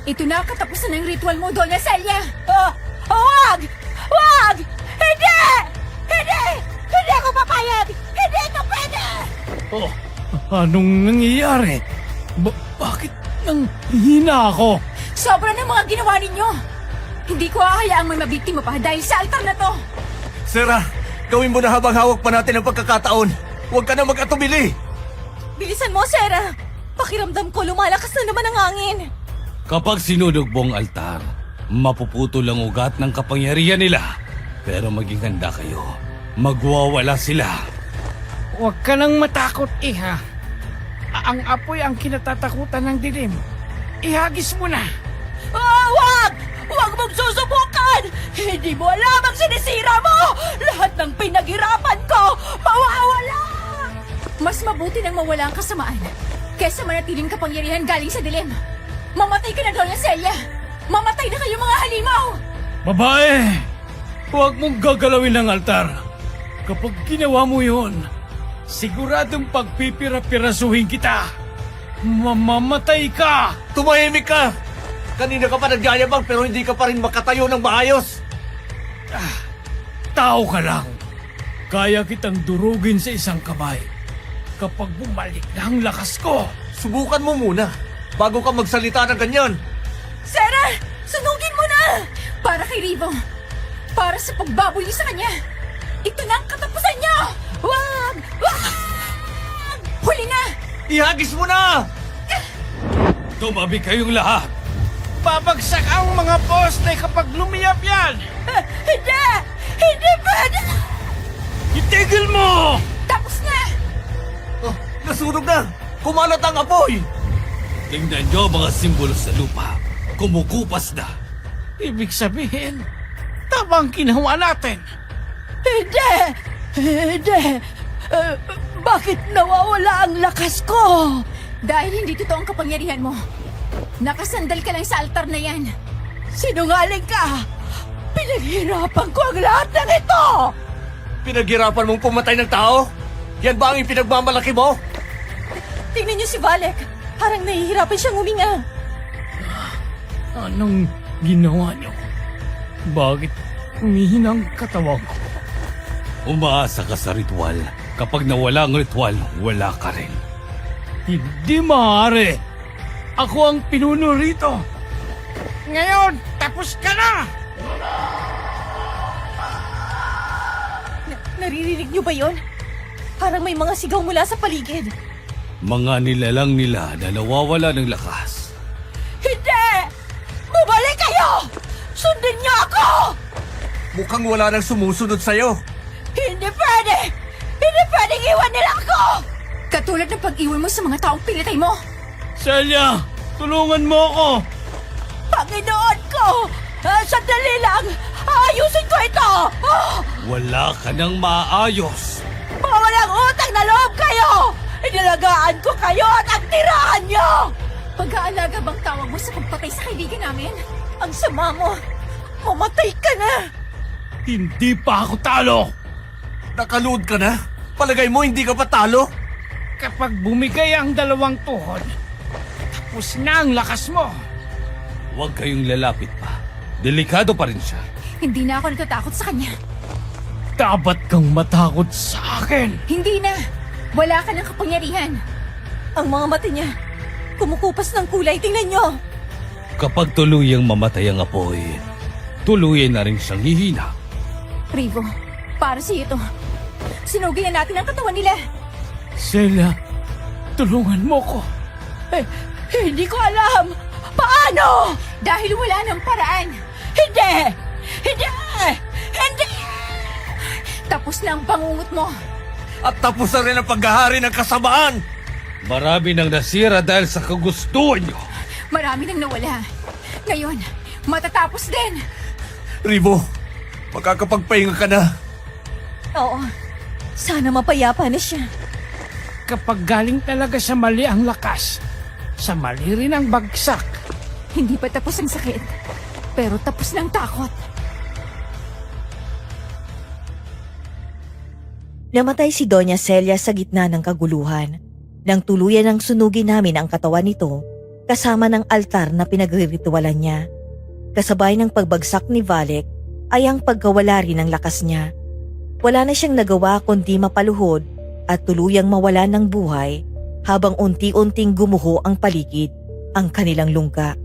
Ito na ang katapusan ng ritual mo, Doña Celia. Wag! Wag! Hindi! Hindi! Hindi ako papayag! Hindi ito pwede! Oh, anong nangyayari? Bakit nang hina ako? Sobra ng mga ginawa ninyo. Hindi ko hahayaang may mabiktima pa dahil sa altar na to. Sarah, gawin mo na habang hawak pa natin ang pagkakataon. Huwag ka na mag-atubili! Bilisan mo, Sarah! Pakiramdam ko lumalakas na naman ang hangin. Kapag sinunog mo ang altar, mapuputol ang ugat ng kapangyarihan nila. Pero maging handa kayo. Magwawala sila. Huwag ka nang matakot, Iha. Ang apoy ang kinatatakutan ng dilim. Ihagis mo na. Wag! Wag mong susubukan! Hindi mo alam ang sinisira mo! Lahat ng pinaghirapan ko, mawawala! Mas mabuti nang mawala ang kasamaan kesa manatiling kapangyarihan galing sa dilim. Mamatay ka na, Doña Celia! Mamatay na kayo, mga halimaw! Babae! Huwag mong gagalawin ang altar. Kapag ginawa mo yun, siguradong pagpipira-pirasuhin kita. Mamamatay ka! Tumahimik ka! Kanina ka pa nagyayabang pero hindi ka pa rin makatayo ng maayos. Tao ka lang. Kaya kitang durugin sa isang kamay. Kapag bumalik na ang lakas ko. Subukan mo muna bago ka magsalita ng ganyan. Sarah! Sunugin mo na! Para kay Rivo. Para sa pagbabuli sa kanya. Ito na ang katapusan niyo! Wag! Wag! Huli na! Ihagis mo na! Tumabi kayong lahat. Babagsak ang mga poste kapag lumiyap yan. Hindi! Hindi pwede! Itigil mo! Tapos na! Oh, nasunog na! Kumalat ang apoy! Tingnan nyo ang mga simbolo sa lupa. Kumukupas na. Ibig sabihin, tama ang ginawa natin. Hindi! Hindi! Bakit nawawala ang lakas ko? Dahil hindi totoo ang kapangyarihan mo. Nakasandal ka lang sa altar na yan. Sinungaling ka! Pinaghirapan ko ang lahat ng ito! Pinaghirapan mong pumatay ng tao? Yan ba ang ipinagmamalaki mo? Tingnan niyo si Valek. Parang nahihirapan siyang huminga. Anong ginawa niyo? Bakit humihina ang katawan ko? Umaasa ka sa ritual. Kapag nawala ang ritual, wala ka rin. Hindi maaari. Ako ang pinuno rito. Ngayon, tapos ka na! Naririnig niyo ba yon? Parang may mga sigaw mula sa paligid. Mga nilalang nila na nawawala ng lakas. Hindi! Bumalik kayo! Sundin niyo ako! Mukhang wala nang sumusunod sa'yo. Hindi pwede! Hindi pwedeng iwan nila ako! Katulad ng pag-iwan mo sa mga taong pinatay mo. Celia, tulungan mo ako. Panginoon ko! Sandali lang! Ayusin ko ito! Wala ka nang maayos. Walang utang na loob kayo! Inalagaan ko kayo at ang tirahan niyo! Pag-aalaga bang tawag mo sa pagpatay sa kaibigan namin? Ang sama mo! Mamatay ka na! Hindi pa ako talo. Nakaluod ka na? Palagay mo hindi ka pa talo? Kapag bumigay ang dalawang tuhod, tapos na ang lakas mo. Huwag kayong lalapit pa. Delikado pa rin siya. Hindi na ako natatakot sa kanya. Dapat kang matakot sa akin. Hindi na! Wala ka ng kapangyarihan. Ang mga mata niya, kumukupas ng kulay. Tingnan niyo! Kapag tuluyang mamatay ang apoy, tuluyan na rin siyang hihina. Rivo, para sa ito. Sinugin na natin ang katawan nila. Celia, tulungan mo ko. Hindi ko alam. Paano? Dahil wala ng paraan. Hindi! Hindi! Hindi! Tapos na ang bangungot mo. At tapos na rin ang paghahari ng kasamaan! Marami nang nasira dahil sa kagustuhan niyo. Marami nang nawala. Ngayon, matatapos din. Rivo, makakapagpahinga ka na. Oo. Sana mapayapa na siya. Kapag galing talaga sa mali ang lakas, sa mali rin ang bagsak. Hindi pa tapos ang sakit. Pero tapos na ang takot. Namatay si Doña Celia sa gitna ng kaguluhan nang tuluyan ng sunugin namin ang katawan nito kasama ng altar na pinagriritualan niya. Kasabay ng pagbagsak ni Valek ay ang pagkawala rin ng lakas niya. Wala na siyang nagawa kundi mapaluhod at tuluyang mawala ng buhay habang unti-unting gumuho ang paligid, ang kanilang lungga.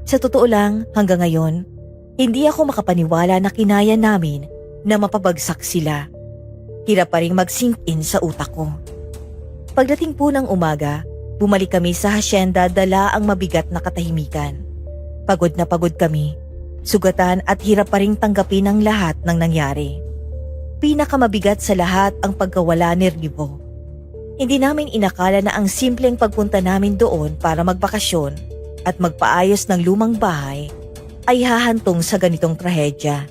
Sa totoo lang, hanggang ngayon, hindi ako makapaniwala na kinaya namin na mapabagsak sila. Hirap pa rin mag-sink in sa utak ko. Pagdating po ng umaga, bumalik kami sa hasyenda dala ang mabigat na katahimikan. Pagod na pagod kami, sugatan at hirap pa rin tanggapin ang lahat ng nangyari. Pinakamabigat sa lahat ang pagkawala ni Rivo. Hindi namin inakala na ang simpleng pagpunta namin doon para magbakasyon at magpaayos ng lumang bahay ay hahantong sa ganitong trahedya.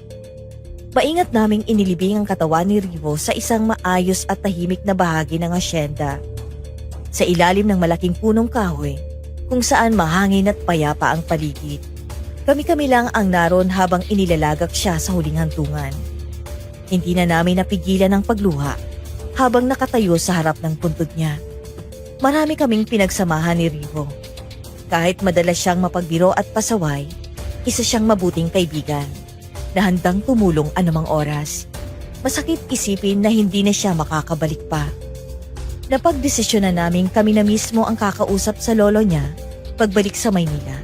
Maingat naming inilibing ang katawan ni Rivo sa isang maayos at tahimik na bahagi ng hasyenda. Sa ilalim ng malaking punong kahoy, kung saan mahangin at payapa ang paligid. Kami-kami lang ang naroon habang inilalagak siya sa huling hantungan. Hindi na namin napigilan ang pagluha habang nakatayo sa harap ng puntod niya. Marami kaming pinagsamahan ni Rivo. Kahit madalas siyang mapagbiro at pasaway, isa siyang mabuting kaibigan na handang tumulong anumang oras. Masakit isipin na hindi na siya makakabalik pa. Napagdesisyon na namin kami na mismo ang kakausap sa lolo niya pagbalik sa Maynila.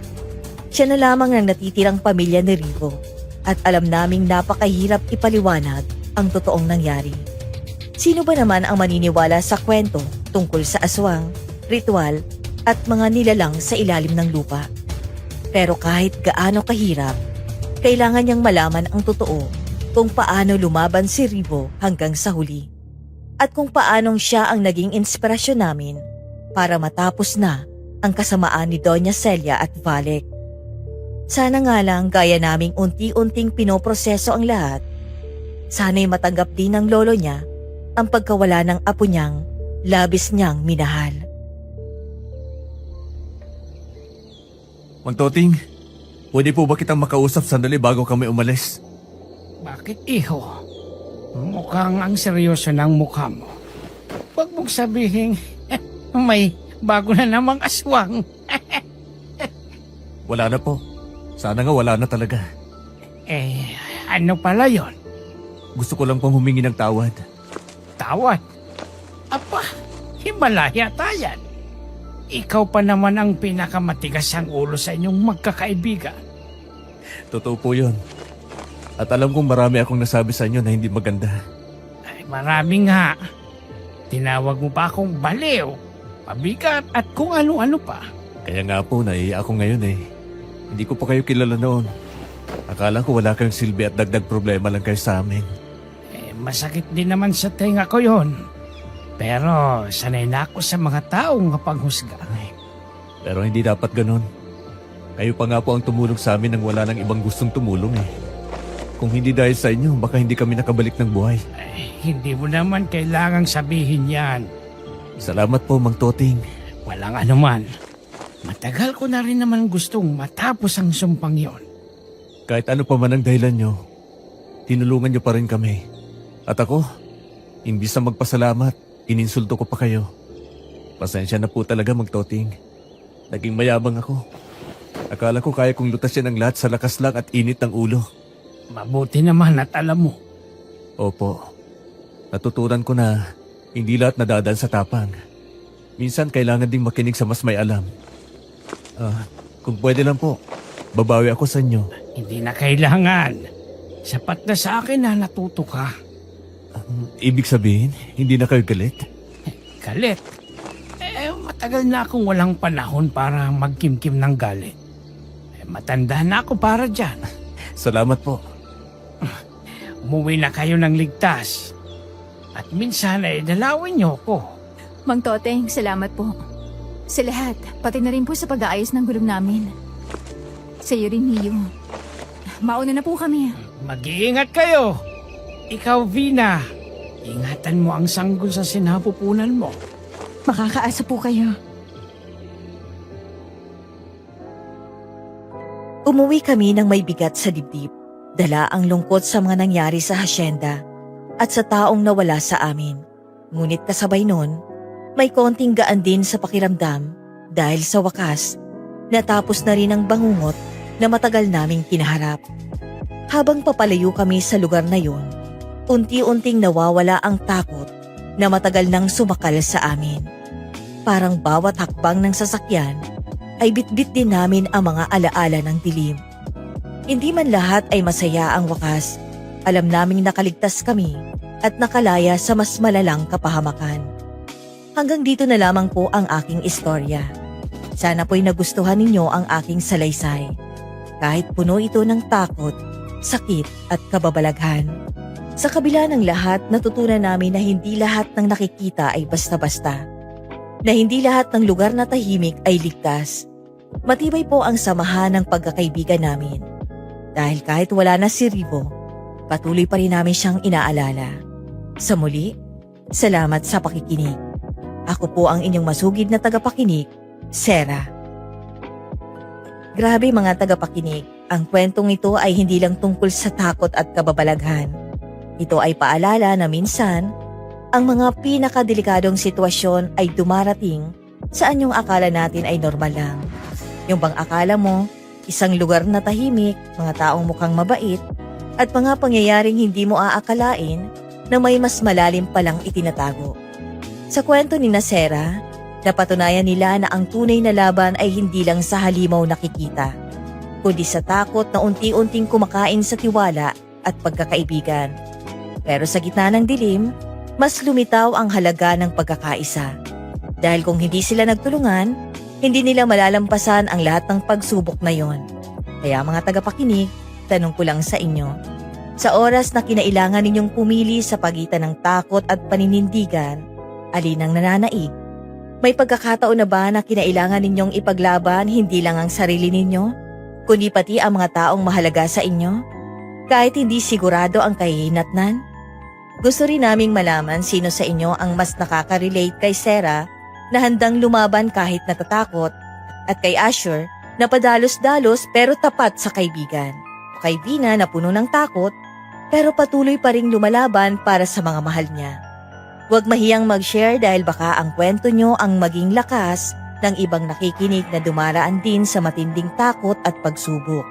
Siya na lamang ang natitirang pamilya ni Rivo at alam naming napakahirap ipaliwanag ang totoong nangyari. Sino ba naman ang maniniwala sa kwento tungkol sa aswang, ritual at mga nilalang sa ilalim ng lupa? Pero kahit gaano kahirap, kailangan niyang malaman ang totoo kung paano lumaban si Rivo hanggang sa huli. At kung paanong siya ang naging inspirasyon namin para matapos na ang kasamaan ni Doña Celia at Valek. Sana nga lang gaya naming unti-unting pinoproseso ang lahat. Sana'y matanggap din ng lolo niya ang pagkawala ng apo niyang labis niyang minahal. Mang Toting, pwede po ba kitang makausap sandali bago kami umalis? Bakit, iho? Mukhang ang seryoso ng mukha mo. Huwag mong sabihin, may bago na namang aswang. Wala na po. Sana nga wala na talaga. Ano pala yon? Gusto ko lang pong humingi ng tawad. Tawad? Apa, Himalaya tayan. Ikaw pa naman ang pinakamatigas ang ulo sa inyong magkakaibigan. Totoo po yun. At alam kong marami akong nasabi sa inyo na hindi maganda. Ay, marami nga. Tinawag mo pa akong baliw, pabigat at kung ano-ano pa. Kaya nga po, naiiyak ako ngayon eh. Hindi ko pa kayo kilala noon. Akala ko wala kayong silbi at dagdag problema lang kayo sa amin. Masakit din naman sa tenga ko yon. Pero sanay na ako sa mga taong mapanghusga. Pero hindi dapat ganun. Kayo pa nga po ang tumulong sa amin nang wala nang ibang gustong tumulong eh. Kung hindi dahil sa inyo, baka hindi kami nakabalik ng buhay. Hindi mo naman kailangang sabihin yan. Salamat po, Mang Toting. Walang anuman. Matagal ko na rin naman gustong matapos ang sumpang yon. Kahit ano pa man ang dahilan nyo, tinulungan nyo pa rin kami. At ako, imbis na magpasalamat, ininsulto ko pa kayo. Pasensya na po talaga, Mang Toting. Naging mayabang ako. Akala ko kaya kong lutasin ang lahat sa lakas lang at init ng ulo. Mabuti naman at alam mo. Opo. Natutunan ko na hindi lahat nadadaan sa tapang. Minsan kailangan ding makinig sa mas may alam. Kung pwede lang po, Babawi ako sa inyo. Hindi na kailangan. Sapat na sa akin na natuto ka. Ibig sabihin, hindi na kayo galit? Galit. Matagal na akong walang panahon para magkimkim ng galit. Matanda na ako para dyan. Salamat po. Umuwi na kayo ng ligtas. At minsan ay dalawin niyo ko. Mang Toteng, salamat po. Sa lahat, pati na rin po sa pag-aayos ng gulong namin. Sa iyo rin, Mio. Mauna na po kami. Mag-iingat kayo. Ikaw, Vina. Ingatan mo ang sanggol sa sinapupunan mo. Makakaasa po kayo. Umuwi kami ng may bigat sa dibdib. Dala ang lungkot sa mga nangyari sa hasyenda at sa taong nawala sa amin. Ngunit kasabay nun, may konting gaan din sa pakiramdam dahil sa wakas, natapos na rin ang bangungot na matagal naming kinaharap. Habang papalayo kami sa lugar na yun, unti-unting nawawala ang takot na matagal nang sumakal sa amin. Parang bawat hakbang ng sasakyan ay bitbit din namin ang mga alaala ng dilim. Hindi man lahat ay masaya ang wakas. Alam naming nakaligtas kami at nakalaya sa mas malalang kapahamakan. Hanggang dito na lamang po ang aking istorya. Sana po'y nagustuhan ninyo ang aking salaysay. Kahit puno ito ng takot, sakit at kababalaghan. Sa kabila ng lahat, natutunan namin na hindi lahat ng nakikita ay basta-basta. Na hindi lahat ng lugar na tahimik ay ligtas. Matibay po ang samahan ng pagkakaibigan namin. Dahil kahit wala na si Rivo, patuloy pa rin namin siyang inaalala. Sa muli, salamat sa pakikinig. Ako po ang inyong masugid na tagapakinig, Sarah. Grabe mga tagapakinig, ang kwentong ito ay hindi lang tungkol sa takot at kababalaghan. Ito ay paalala na minsan, ang mga pinakadelikadong sitwasyon ay dumarating saan yung akala natin ay normal lang. Yung bang akala mo, isang lugar na tahimik, mga taong mukhang mabait, at mga pangyayaring hindi mo aakalain na may mas malalim palang itinatago. Sa kwento ni Sarah, napatunayan nila na ang tunay na laban ay hindi lang sa halimaw nakikita, kundi sa takot na unti-unting kumakain sa tiwala at pagkakaibigan. Pero sa gitna ng dilim, mas lumitaw ang halaga ng pagkakaisa. Dahil kung hindi sila nagtulungan, hindi nila malalampasan ang lahat ng pagsubok na yon. Kaya mga tagapakinig, tanong ko lang sa inyo, sa oras na kinailangan ninyong pumili sa pagitan ng takot at paninindigan, alin ang nananaig? May pagkakataon na ba na kinailangan ninyong ipaglaban hindi lang ang sarili ninyo, kundi pati ang mga taong mahalaga sa inyo? Kahit hindi sigurado ang kahihinatnan? Gusto rin naming malaman sino sa inyo ang mas nakaka-relate kay Sarah na handang lumaban kahit natatakot, at kay Asher na padalos-dalos pero tapat sa kaibigan. O kay Vina na puno ng takot pero patuloy pa ring lumalaban para sa mga mahal niya. Huwag mahiyang mag-share dahil baka ang kwento nyo ang maging lakas ng ibang nakikinig na dumaraan din sa matinding takot at pagsubok.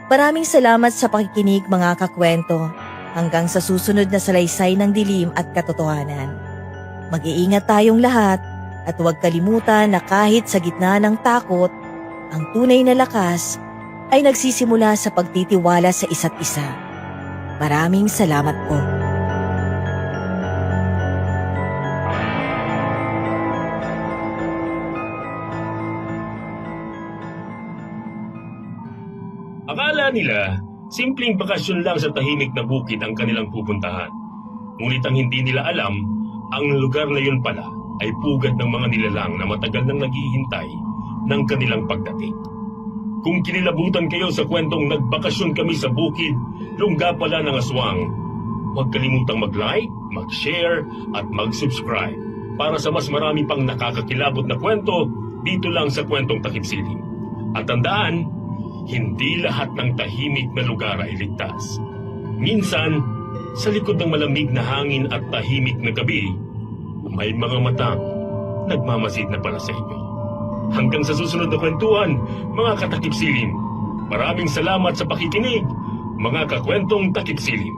Maraming salamat sa pakikinig mga kakwento. Hanggang sa susunod na salaysay ng dilim at katotohanan. Mag-iingat tayong lahat at huwag kalimutan na kahit sa gitna ng takot, ang tunay na lakas ay nagsisimula sa pagtitiwala sa isa't isa. Maraming salamat po. Akala nila, simpleng bakasyon lang sa tahimik na bukid ang kanilang pupuntahan. Ngunit ang hindi nila alam, ang lugar na yun pala ay pugad ng mga nilalang na matagal nang naghihintay ng kanilang pagdating. Kung kinilabutan kayo sa kwentong nagbakasyon kami sa bukid, lungga pala ng aswang, huwag kalimutang mag-like, mag-share at mag-subscribe para sa mas marami pang nakakakilabot na kwento dito lang sa Kwentong Takip Silim. At tandaan, hindi lahat ng tahimik na lugar ay ligtas. Minsan, sa likod ng malamig na hangin at tahimik na gabi, may mga matang nagmamasid na para sa inyo. Hanggang sa susunod na kwentuhan, mga katakip silim. Maraming salamat sa pakikinig, mga kakwentong takip silim.